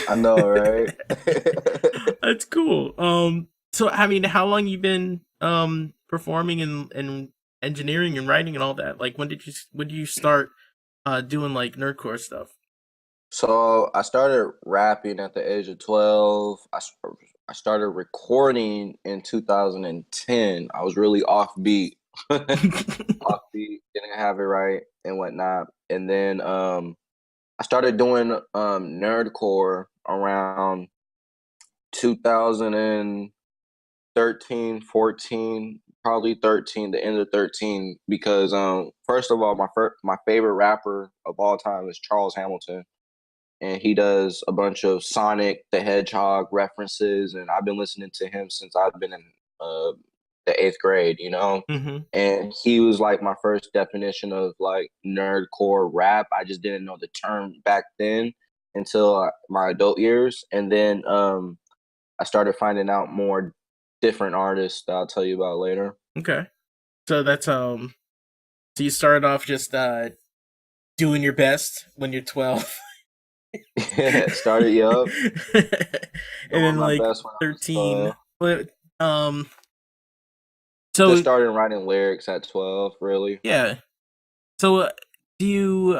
I know, right? That's cool. So I mean, how long you been performing and engineering and writing and all that? Like, when did you start doing like nerdcore stuff? So I started rapping at the age of 12. I started recording in 2010. I was really offbeat. Offbeat, didn't have it right and whatnot. And then I started doing nerdcore around 2013, 14, probably 13, the end of 13, because first of all, my favorite rapper of all time is Charles Hamilton, and he does a bunch of Sonic the Hedgehog references, and I've been listening to him since I've been in uh, the 8th grade, you know. Mm-hmm. And he was like my first definition of like nerdcore rap. I just didn't know the term back then until my adult years, and then I started finding out more different artists that I'll tell you about later. Okay. So that's so you started off just doing your best when you're 12. Started up. And then like 13. But so just started writing lyrics at 12, really. Yeah. So do you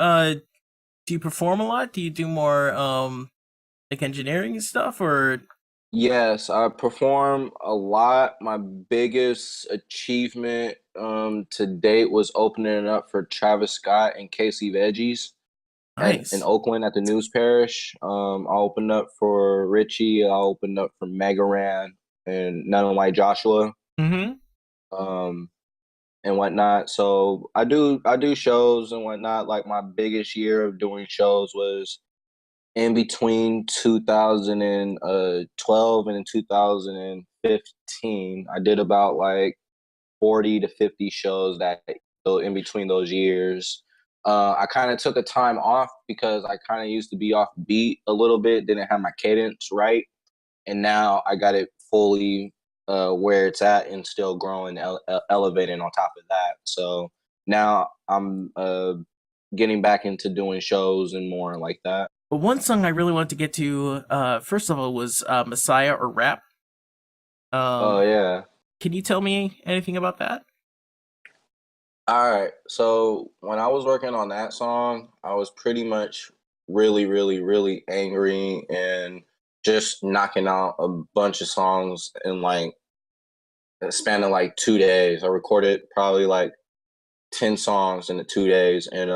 perform a lot? Do you do more like engineering and stuff, or? Yes, I perform a lot. My biggest achievement to date was opening it up for Travis Scott and Casey Veggies in Nice. Oakland at the News Parish. I opened up for Richie. I opened up for Megaran and None Like Joshua. Mm-hmm. And whatnot. So I do shows and whatnot. Like my biggest year of doing shows was in between 2012 and 2015. I did about like 40 to 50 shows that in between those years. I kind of took a time off because I kind of used to be off beat a little bit, didn't have my cadence right, and now I got it fully where it's at and still growing, elevating on top of that. So now I'm getting back into doing shows and more like that. But one song I really wanted to get to, first of all, was Messiah or Rap. Oh yeah. Can you tell me anything about that? All right. So when I was working on that song, I was pretty much really, really, really angry and just knocking out a bunch of songs in like a span of like 2 days. I recorded probably like 10 songs in the 2 days, and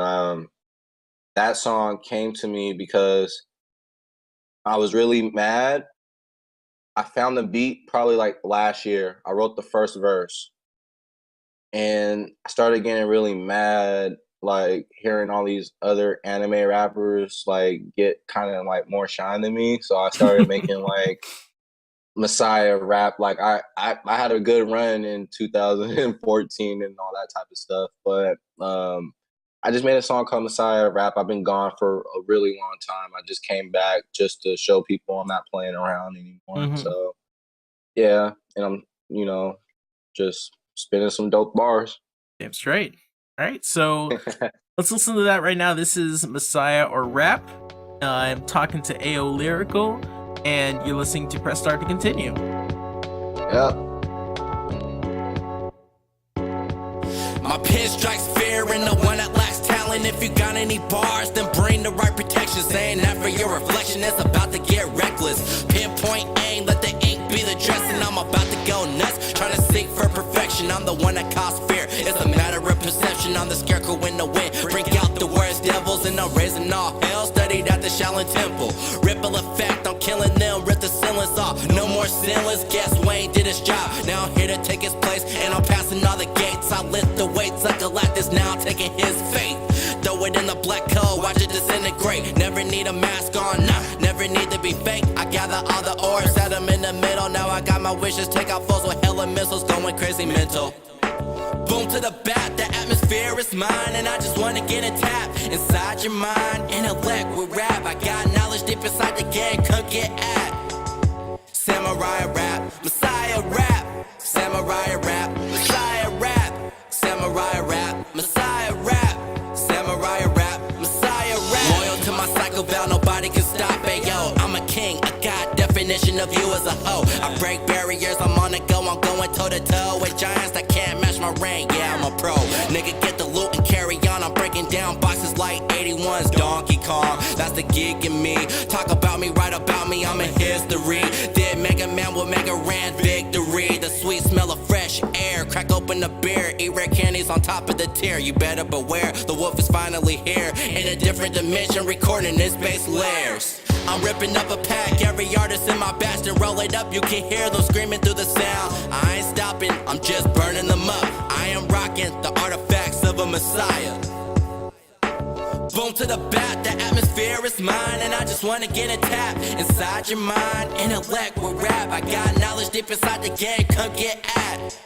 that song came to me because I was really mad. I found the beat probably like last year. I wrote the first verse, and I started getting really mad, like hearing all these other anime rappers like get kind of like more shine than me. So I started making like Messiah rap. Like I had a good run in 2014 and all that type of stuff, but I just made a song called Messiah rap. I've been gone for a really long time. I just came back just to show people I'm not playing around anymore. So yeah, and I'm just spinning some dope bars. Damn straight. All right, so let's listen to that right now. This is Messiah or Rap. I'm talking to AOLyrical, and you're listening to Press Start to continue. Yep. My pen strikes fear in the one that lacks talent. If you got any bars, then bring the right protection. Saying that for your reflection, it's about to get reckless. Pinpoint aim, let the ink be the dressing. I'm about to go nuts, trying to seek for perfection. I'm the one that caused fear. It's a matter of perception. I'm the scarecrow in the wind. Bring out the worst devils, and I'm raising all hell. Studied at the Shaolin Temple. Ripple effect, I'm killing them. Rip the ceilings off. No more ceilings. Guess Wayne did his job. Now I'm here to take his place, and I'm passing all the gates. I lift the weights like Galactus. Now I'm taking his fate. Throw it in the black hole, watch it disintegrate. Never need a mask on, nah, never need to be fake. I gather all the orbs, set them in the middle. Now I got my wishes, take out foes with hella missiles, going crazy mental. Boom to the bat, the atmosphere is mine, and I just wanna get a tap inside your mind. Intellect with rap, I got knowledge deep inside the game, come get at. Samurai rap, Messiah rap, Samurai rap, Messiah rap, Samurai rap, Messiah rap, Samurai rap, Messiah rap. Loyal to my cycle vow, nobody can stop it, yo. I'm a king, a god, definition of you as a hoe. I break barriers, I'm on the go, I'm going toe to toe with giants that can't match my rank. Yeah, I'm a pro. Nigga, get the loot and carry on. I'm breaking down boxes like 81's Donkey Kong. That's the gig in me. Talk about me, write about me, I'm in history. Did Mega Man with Mega Ran victory. The sweet smell of fresh air. Crack open the beer, eat rare candies on top of the tier. You better beware, the wolf is finally here. In a different dimension, recording in space layers. I'm ripping up a pack, every artist in my batch to roll it up. You can hear them screaming through the sound. I ain't stopping, I'm just burning them up. I am rocking the artifacts of a Messiah. Boom to the bat, the atmosphere is mine, and I just wanna get a tap inside your mind. Intellect with rap, I got knowledge deep inside the game, come get at.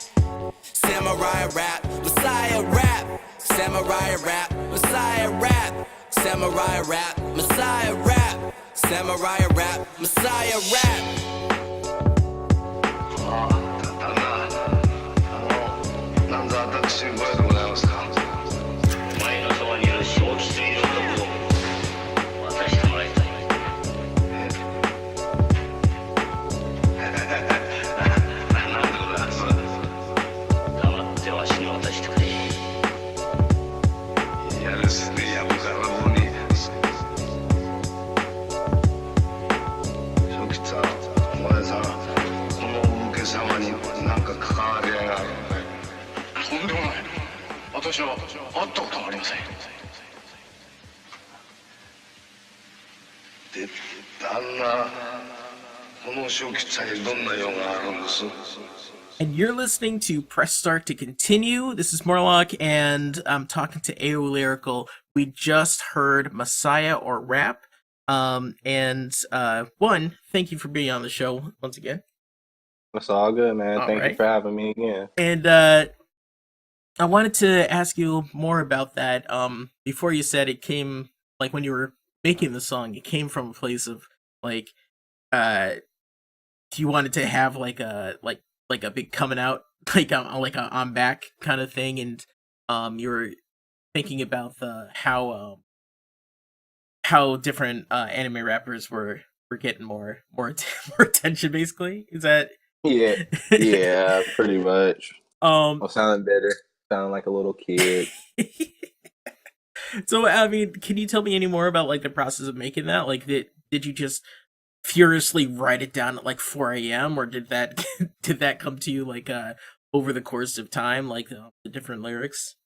Samurai rap, Messiah rap, Samurai rap, Messiah rap, Samurai rap, Messiah rap, Samurai rap, Messiah rap. なんぞ私ご用でございますか。お前のそばにいる正気という男を渡してもらいたい。なんでございます。黙ってわしに渡してくれ。いやですね、やぶから棒に。正気さん、お前さん、このお武家様に何か関わり合いがある。とんでもない。私は会ったことがありません。で、旦那、この正吉さんにどんな用があるんです？ And you're listening to Press Start to Continue. This is Morlock, and I'm talking to AOLyrical. We just heard Messiah or Rap. One, thank you for being on the show once again. That's all good, man. All Thank right. you for having me again. And I wanted to ask you more about that. Before you said it came, like when you were making the song, it came from a place of like, you wanted to have like a big coming out, like a I'm back kind of thing, and you were thinking about how different anime rappers were getting more attention. Basically, is that? Yeah, pretty much. I'm sounding better. Sounding like a little kid. So, I mean, can you tell me any more about like the process of making that? Like, did you just furiously write it down at like 4 a.m. or did that did that come to you like over the course of time, like the different lyrics?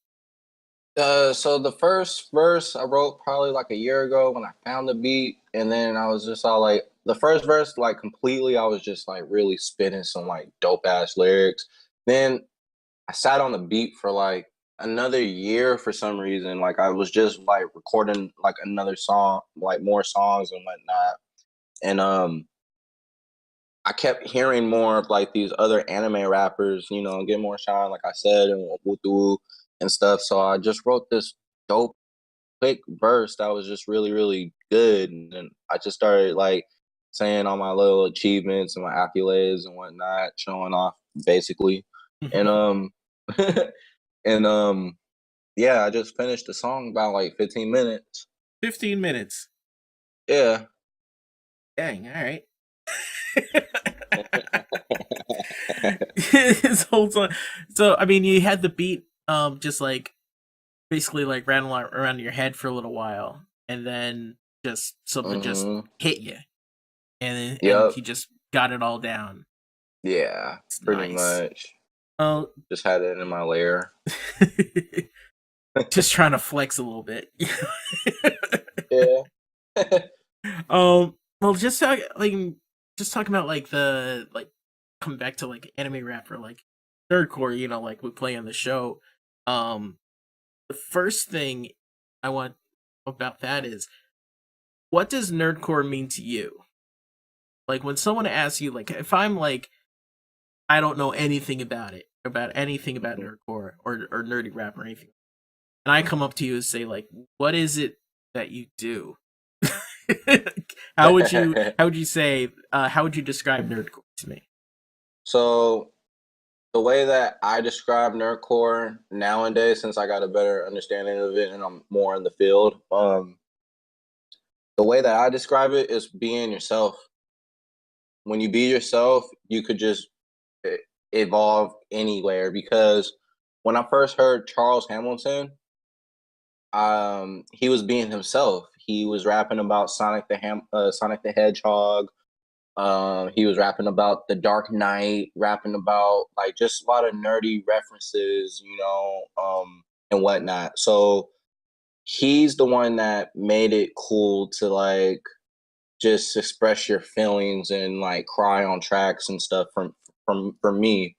So the first verse I wrote probably like a year ago when I found the beat, and then I was just all like, the first verse like completely, I was just like really spitting some like dope ass lyrics. Then I sat on the beat for like another year for some reason. Like I was just like recording like another song, like more songs and whatnot, and I kept hearing more of like these other anime rappers, get more shine, like I said, and Wutu and stuff. So I just wrote this dope, quick verse that was just really, really good. And then I just started like saying all my little achievements and my accolades and whatnot, showing off basically. And and yeah, I just finished the song about like 15 minutes. 15 minutes. Yeah. Dang, all right. This whole time. So I mean, you had the beat just like basically like ran around your head for a little while, and then just something just hit you, and Yep. you just got it all down. Yeah, It's pretty nice. much. Oh, just had it in my lair. Just trying to flex a little bit. Yeah. Well, just talking about like the coming back to like anime rap or like nerdcore, like we play on the show. The first thing I want about that is, what does nerdcore mean to you? Like when someone asks you, like if I'm like, I don't know anything about nerdcore or nerdy rap or anything, and I come up to you and say like, what is it that you do? How would you describe nerdcore to me? So the way that I describe nerdcore nowadays, since I got a better understanding of it and I'm more in the field, the way that I describe it is being yourself. When you be yourself, you could just evolve anywhere. Because when I first heard Charles Hamilton, he was being himself. He was rapping about Sonic the Hedgehog. He was rapping about The Dark Knight, rapping about like just a lot of nerdy references, and whatnot. So he's the one that made it cool to like just express your feelings and like cry on tracks and stuff from me.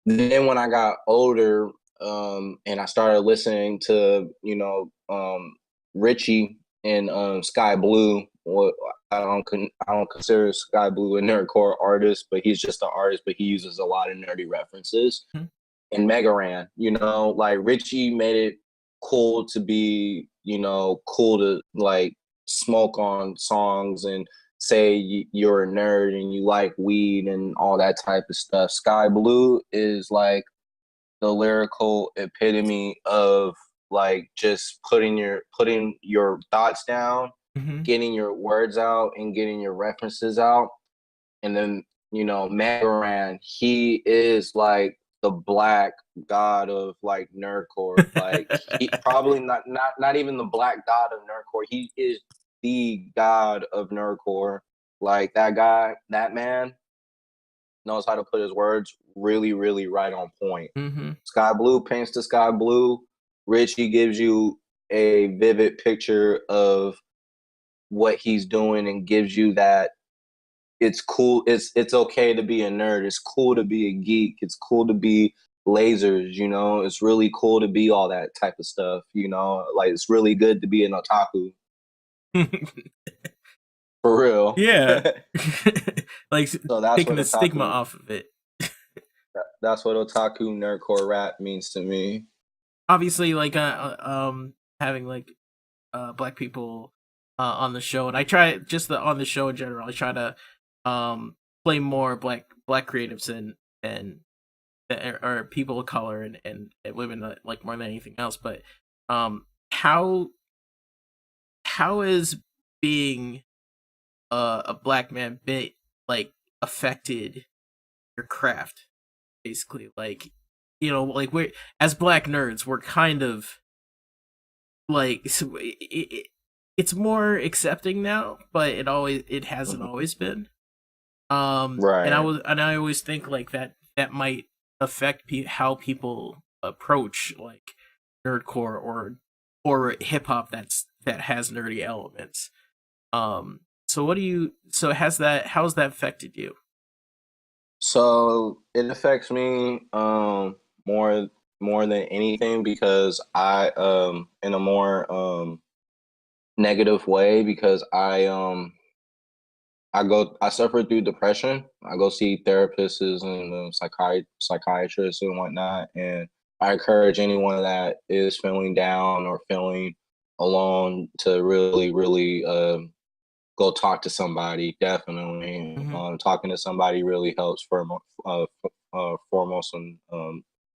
Then when I got older, and I started listening to Richie and Sky Blue. What I don't consider Sky Blue a nerdcore artist, but he's just an artist. But he uses a lot of nerdy references. Mm-hmm. And Megaran, like Richie made it cool to be, cool to like smoke on songs and say you're a nerd and you like weed and all that type of stuff. Sky Blue is like the lyrical epitome of like just putting your thoughts down, Mm-hmm. getting your words out and getting your references out. And then, Magaran, he is like the black god of like nerdcore. Like he probably not even the black god of nerdcore. He is the god of nerdcore. Like that guy, that man knows how to put his words really, really right on point. Mm-hmm. Sky Blue paints the sky blue. Richie gives you a vivid picture of what he's doing and gives you that it's cool. It's okay to be a nerd. It's cool to be a geek. It's cool to be lasers. It's really cool to be all that type of stuff. Like it's really good to be an otaku. For real. Yeah. Like so that's taking the stigma off of it. That's what otaku nerdcore rap means to me. Obviously, like having like black people on the show, and I try on the show in general. I try to play more black creatives and or people of color and women like more than anything else. But how is being a black man like affected your craft? Basically, like like we're as black nerds, we're kind of like it's more accepting now, but it hasn't always been. Right. And I always think like that might affect how people approach like nerdcore or hip hop that has nerdy elements. So how's that affected you? So it affects me more more than anything because I in a more negative way because I suffer through depression. I go see therapists and psychiatrists and whatnot, and I encourage anyone that is feeling down or feeling alone to really go talk to somebody. Definitely, talking to somebody really helps foremost and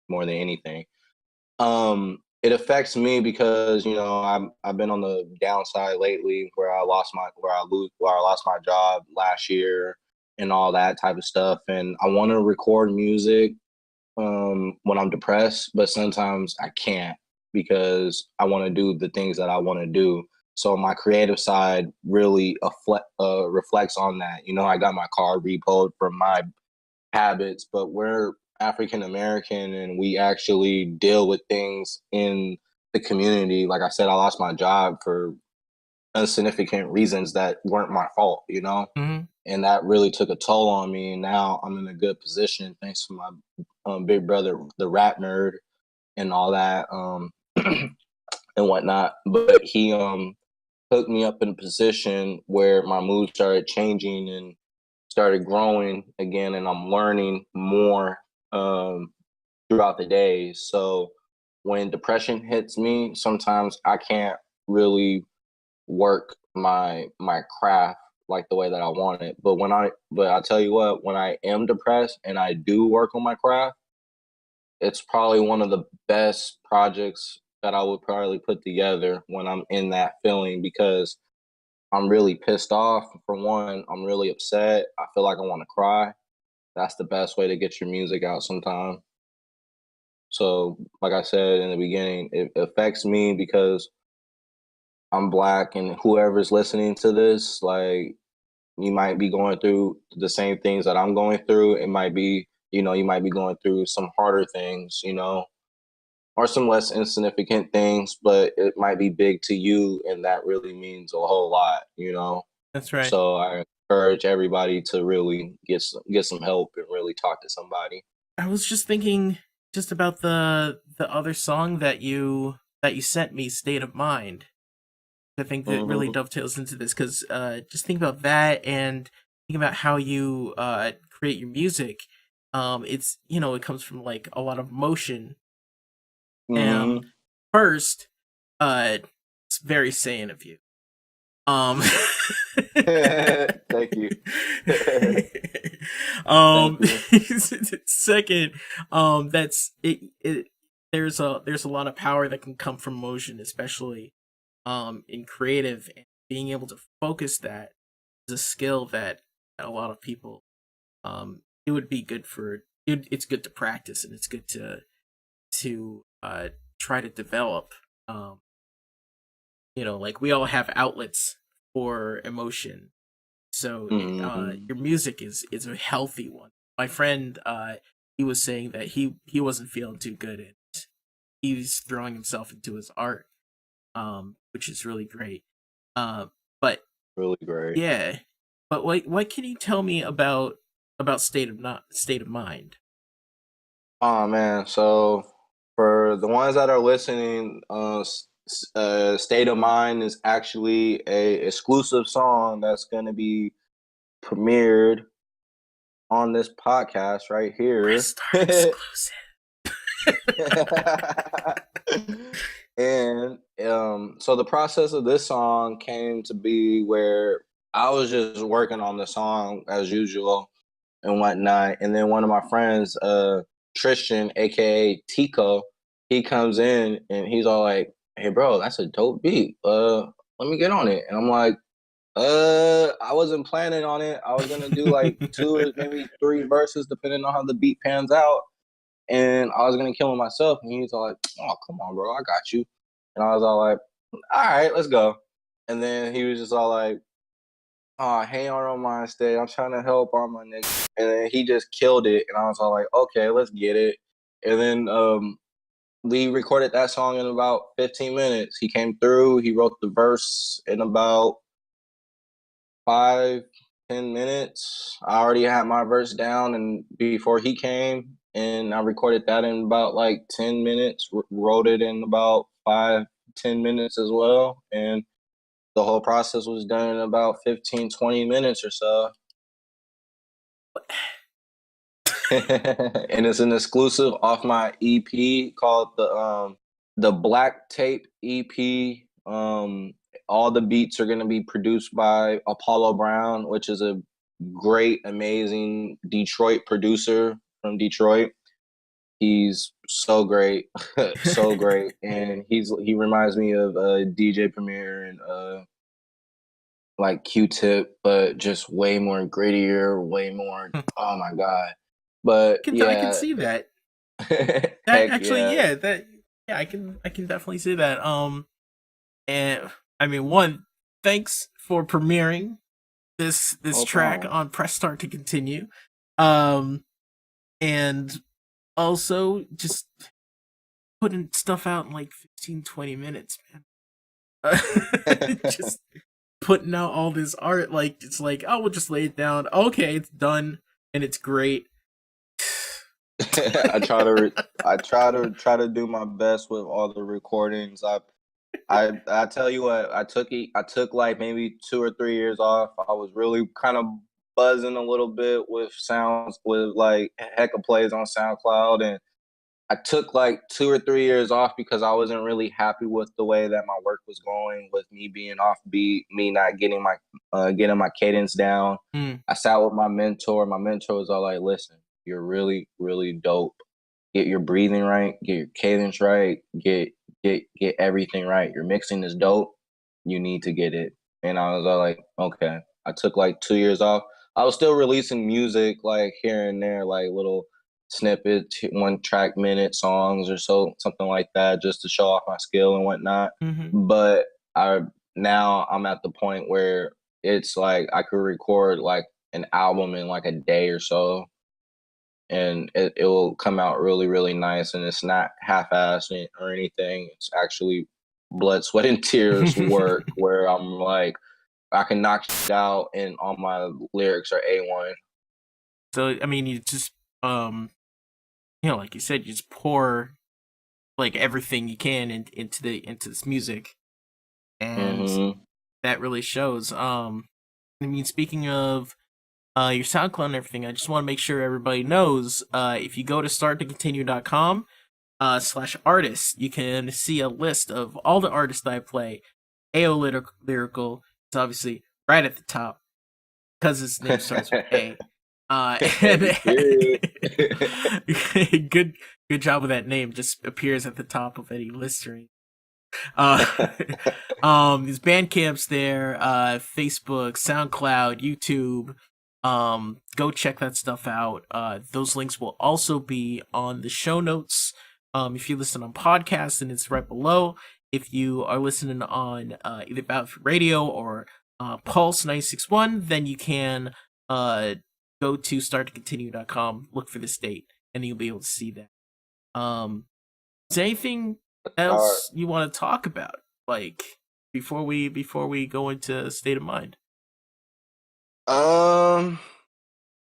more than anything. It affects me because I've been on the downside lately, where I lost my job last year and all that type of stuff, and I want to record music when I'm depressed, but sometimes I can't because I want to do the things that I want to do. So my creative side really reflects on that. I got my car repoed from my habits, but we're African American and we actually deal with things in the community. Like I said, I lost my job for insignificant reasons that weren't my fault. Mhm. And that really took a toll on me. And now I'm in a good position thanks to my big brother, the rap nerd, and all that and whatnot. But he hooked me up in a position where my mood started changing and started growing again, and I'm learning more throughout the days. So when depression hits me, sometimes I can't really work my craft like the way that I want it. But I tell you what, when I am depressed and I do work on my craft, it's probably one of the best projects that I would probably put together when I'm in that feeling because I'm really pissed off. For one, I'm really upset. I feel like I want to cry. That's the best way to get your music out sometimes. So, like I said in the beginning, it affects me because I'm black, and whoever's listening to this, like, you might be going through the same things that I'm going through. It might be, you might be going through some harder things, or some less insignificant things, but it might be big to you, and that really means a whole lot. That's right. So I encourage everybody to really get some help and really talk to somebody. I was just thinking just about the other song that you sent me, State of Mind. I think that really Mhm. dovetails into this because just think about that and think about how you create your music. It's it comes from like a lot of emotion. And Mhm. first, it's very sane of you. Um, Thank you. um, Thank you. second, that's it. There's a lot of power that can come from emotion, especially in creative, and being able to focus that is a skill that a lot of people it would be good for it's good to practice, and it's good to try to develop. um like we all have outlets for emotion, so Mhm. your music is a healthy one. My friend, he was saying that he wasn't feeling too good, and he's throwing himself into his art, which is really great. But Really great. yeah, but what can you tell me about state of mind? Oh man, so for the ones that are listening, "State of Mind" is actually a exclusive song that's gonna be premiered on this podcast right Press here. start exclusive. And so the process of this song came to be where I was just working on the song as usual and whatnot. And then one of my friends, Tristan, aka Tico, he comes in and he's all like, "Hey, bro, that's a dope beat. Let me get on it." And I'm like, I wasn't planning on it. I was gonna do like two or maybe three verses, depending on how the beat pans out. And I was gonna kill him myself. And he's all like, "Oh, come on, bro, I got you." And I was all like, "All right, let's go." And then he was just all like, "Oh, hey, I don't mind stay. I'm trying to help all my niggas." And then he just killed it, and I was all like, "Okay, let's get it." And then we recorded that song in about 15 minutes. He came through. He wrote the verse in about 5-10 minutes. I already had my verse down, and before he came, and I recorded that in about like 10 minutes. Wrote it in about 5-10 minutes as well, and the whole process was done in about 15-20 minutes or so. And it's an exclusive off my EP called the Black Tape EP. All the beats are gonna be produced by Apollo Brown, which is a great, amazing Detroit producer from Detroit. He's so great, so great, and he reminds me of DJ Premier and like Q-Tip, but just way more grittier, way more. Oh my god! But I can yeah, see that. That heck actually, yeah. I can definitely see that. And I mean, one, thanks for premiering this No track problem. on Press Start to Continue. Um, and also just putting stuff out in like 15-20 minutes, man. Just putting out all this art, like it's like, oh, we'll just lay it down. Okay, it's done and it's great. I try to do my best with all the recordings. I tell you what, I took like maybe 2 or 3 years off. I was really kind of buzzing a little bit with sounds with like hecka plays on SoundCloud, and I took like 2 or 3 years off because I wasn't really happy with the way that my work was going, with me being offbeat, me not getting my cadence down. Mm. I sat with my mentor. My mentor was all like, "Listen, you're really, really dope. Get your breathing right, get your cadence right, get everything right. Your mixing is dope. You need to get it." And I was all like, "Okay." I took like 2 years off. I was still releasing music like here and there, like little snippets, 1 track minute songs or so, something like that, just to show off my skill and whatnot. Mm-hmm. But now I'm at the point where it's like I could record like an album in like a day or so, and it will come out really, really nice, and it's not half-assed or anything. It's actually blood, sweat, and tears work where I'm like, I can knock it out and all my lyrics are A1. So I mean, you just like you said, you just pour like everything you can into this music, and Mm-hmm. that really shows. I mean, speaking of your SoundCloud and everything, I just want to make sure everybody knows. If you go to starttocontinue.com /artists, you can see a list of all the artists that I play. AOLyrical is obviously right at the top because his name starts with A. And good job with that name. Just appears at the top of any listing. There's Bandcamps there, Facebook, SoundCloud, YouTube. Go check that stuff out. Those links will also be on the show notes. If you listen on podcast, and it's right below. If you are listening on either Battlefield Radio or Pulse 961, then you can go to starttocontinue.com, look for this date, and you'll be able to see that. Is there anything else you want to talk about, like before we go into state of mind? Not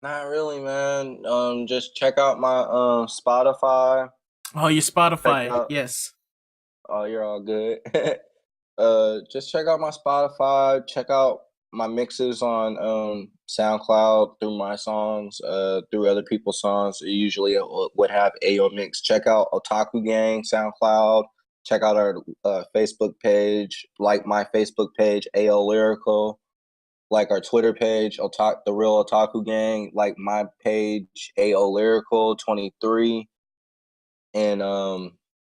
really, man. Just check out my Spotify. Oh, your Spotify, Out, yes. Oh, you're all good. Just check out my Spotify. Check out my mixes on SoundCloud through my songs, through other people's songs. Usually it would have AO mix. Check out Otaku Gang SoundCloud. Check out our Facebook page. Like my Facebook page, AOLyrical. Like our Twitter page, the Real Otaku Gang. Like my page, AOLyrical 23. And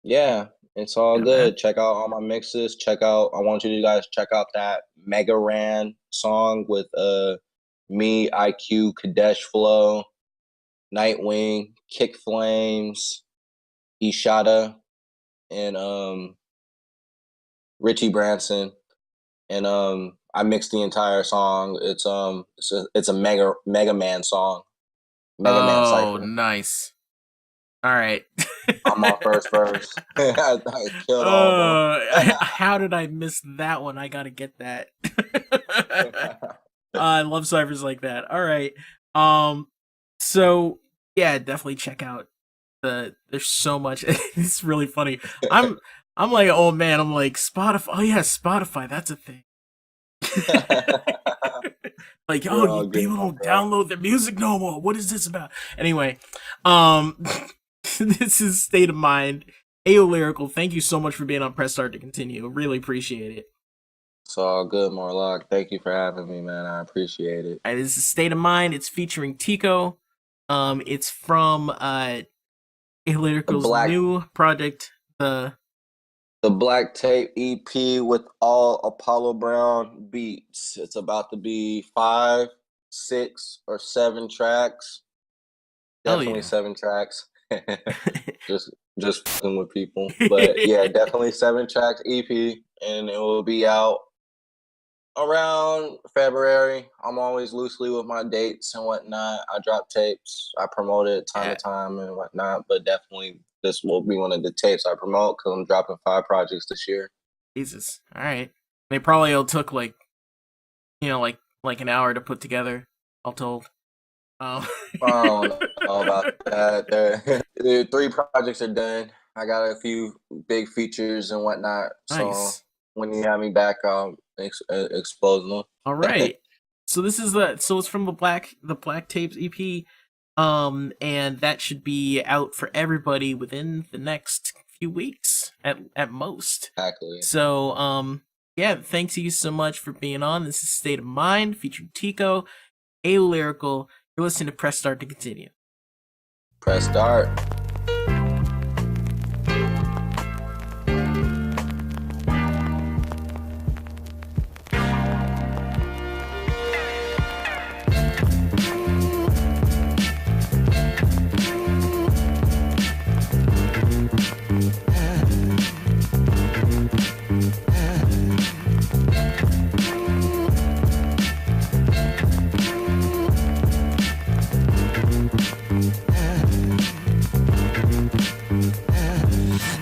yeah, it's all good. Man. Check out all my mixes. I want you to guys check out that Mega Ran song with me, IQ, Kadesh Flow, Nightwing, Kick Flames, Ishada, and Richie Branson. and I mixed the entire song. It's a Mega Man song, Mega Man Oh, cipher. nice. All right. On my first verse, I killed all of them. How did I miss that one? I gotta get that. I love ciphers like that. All right. So yeah, definitely check out there's so much. It's really funny. I'm like, oh man, I'm like Spotify. Oh yeah, Spotify, that's a thing. Like, oh, people don't download their music no more. What is this about? Anyway, this is State of Mind. AOLyrical, thank you so much for being on Press Start to Continue. Really appreciate it. It's all good, Morlock. Thank you for having me, man. I appreciate it. All right, this is State of Mind. It's featuring Tico. It's from AOLyrical's new project, the Black Tape EP with all Apollo Brown beats. It's about to be 5, 6, or 7 tracks. Definitely 7 tracks. just fucking with people. But yeah, definitely 7 tracks EP, and it will be out around February. I'm always loosely with my dates and whatnot. I drop tapes. I promote it time to time and whatnot, but definitely this will be one of the tapes I promote because I'm dropping 5 projects this year. Jesus. All right. They probably all took like an hour to put together, all told. I don't know about that. The 3 projects are done. I got a few big features and whatnot. Nice. So when you have me back, I'll expose them. All right. So this is it's from the Black Tapes EP. And that should be out for everybody within the next few weeks at most. Exactly. So, yeah, thanks you so much for being on. This is State of Mind featuring Tico, AOLyrical. You're listening to Press Start to Continue. Press Start.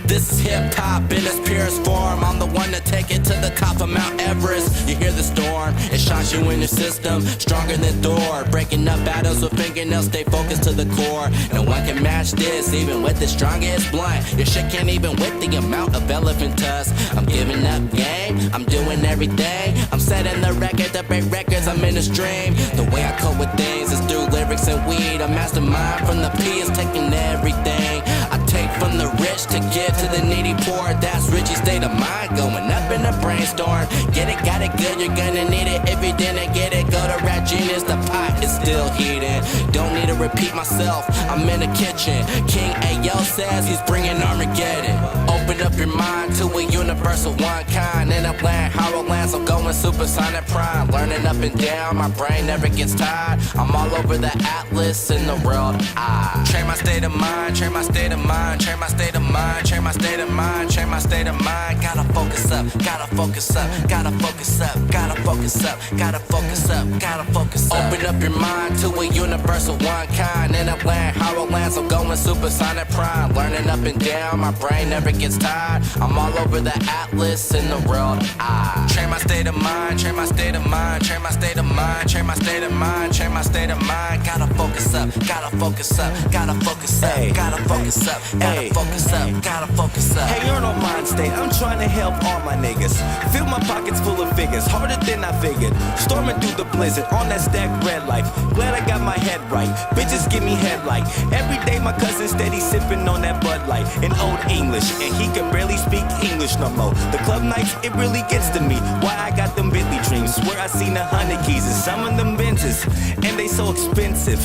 This is hip-hop in its purest form. I'm the one to take it to the top of Mount Everest. You hear the storm, it shocks you in your system. Stronger than Thor, breaking up battles with fingernails. Stay focused to the core. No one can match this, even with the strongest blunt. Your shit can't even with the amount of elephant tusk. I'm giving up game, I'm doing everything. I'm setting the record to break records, I'm in the stream. The way I cope with things is through lyrics and weed. A mastermind from the P is taking everything. I take from the rich to give to the needy poor. That's Richie's state of mind, going up in a brainstorm. Get it, got it good, you're gonna need it. If you didn't get it, go to Rap Genius, the pot is still heating. Don't need to repeat myself, I'm in the kitchen. King A.O. says he's bringing Armageddon. Open up your mind to a universal one kind. In a land, how it lands, I'm going supersonic prime. Learning up and down, my brain never gets tired. I'm all over the atlas in the world. I train my state of mind, train my state of mind, train my state of mind, train my state of mind, train my state of mind. Gotta focus up, gotta focus up, gotta focus up, gotta focus up, gotta focus up, gotta focus up. Open up your mind to a universal one kind. In a land, how it lands, I'm going supersonic prime. Learning up and down, my brain never gets tired. I'm all over the atlas in the world. I train my state of mind, train my state of mind, train my state of mind, train my state of mind, train my state of mind. Gotta focus up, gotta focus up, gotta focus up, gotta focus up, gotta focus up, gotta focus up. Hey, you're no mind state, I'm trying to help all my niggas. Fill my pockets full of figures, harder than I figured. Storming through the blizzard on that stack red life. Glad I got my head right, bitches give me headlight. Every day my cousin steady sipping on that Bud Light in old English, and he could barely speak English no more. The club nights, it really gets to me. Why I got them Bentley dreams, swear I seen 100 keys in some of them Benzes, and they so expensive.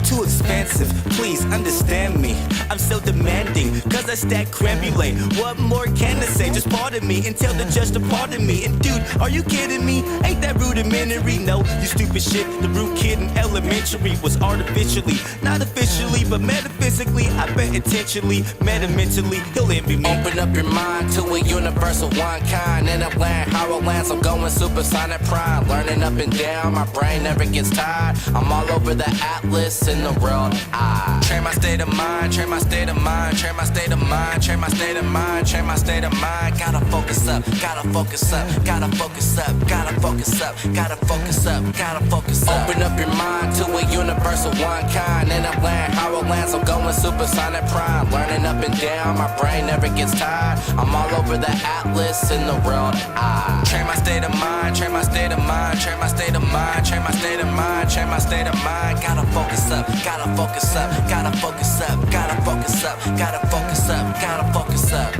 too expensive. Please understand me. I'm so demanding, cause I stack creme brulee. What more can I say? Just pardon me and tell the judge to pardon me. And dude, are you kidding me? Ain't that rudimentary? No, you stupid shit. The rude kid in elementary was artificially, not officially, but metaphysically. I bet intentionally, mentally, he'll envy me. Open up your mind to a universal one kind. In a land, how it lands, I'm going supersonic prime. Learning up and down, my brain never gets tired. I'm all over the atlas in the world. I train my state of mind, train my state of mind, train my state of mind, train my state of mind, train my state of mind. Gotta focus up, gotta focus up, gotta focus up, gotta focus up, gotta focus up, gotta focus up. Open up your mind to a universal one kind. In a land, how it lands, I'm going supersonic prime. Learning up and down, my brain never gets tired. I'm all over the atlas in the world. I train my state of mind, train my state of mind, train my state of mind, train my state of mind, train my state of mind. Gotta focus up, gotta focus up, gotta focus up, gotta focus up, gotta focus up, gotta focus up.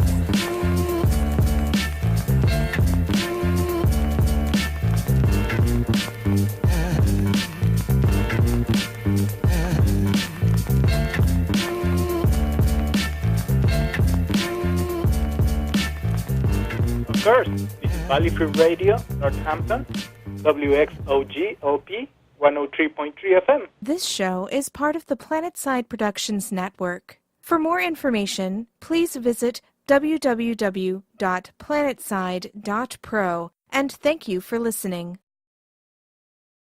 Of course, this is Valley Free Radio, Northampton, WXOG OP 103.3 FM. This show is part of the PlanetSide Productions Network. For more information, please visit www.planetside.pro, and thank you for listening.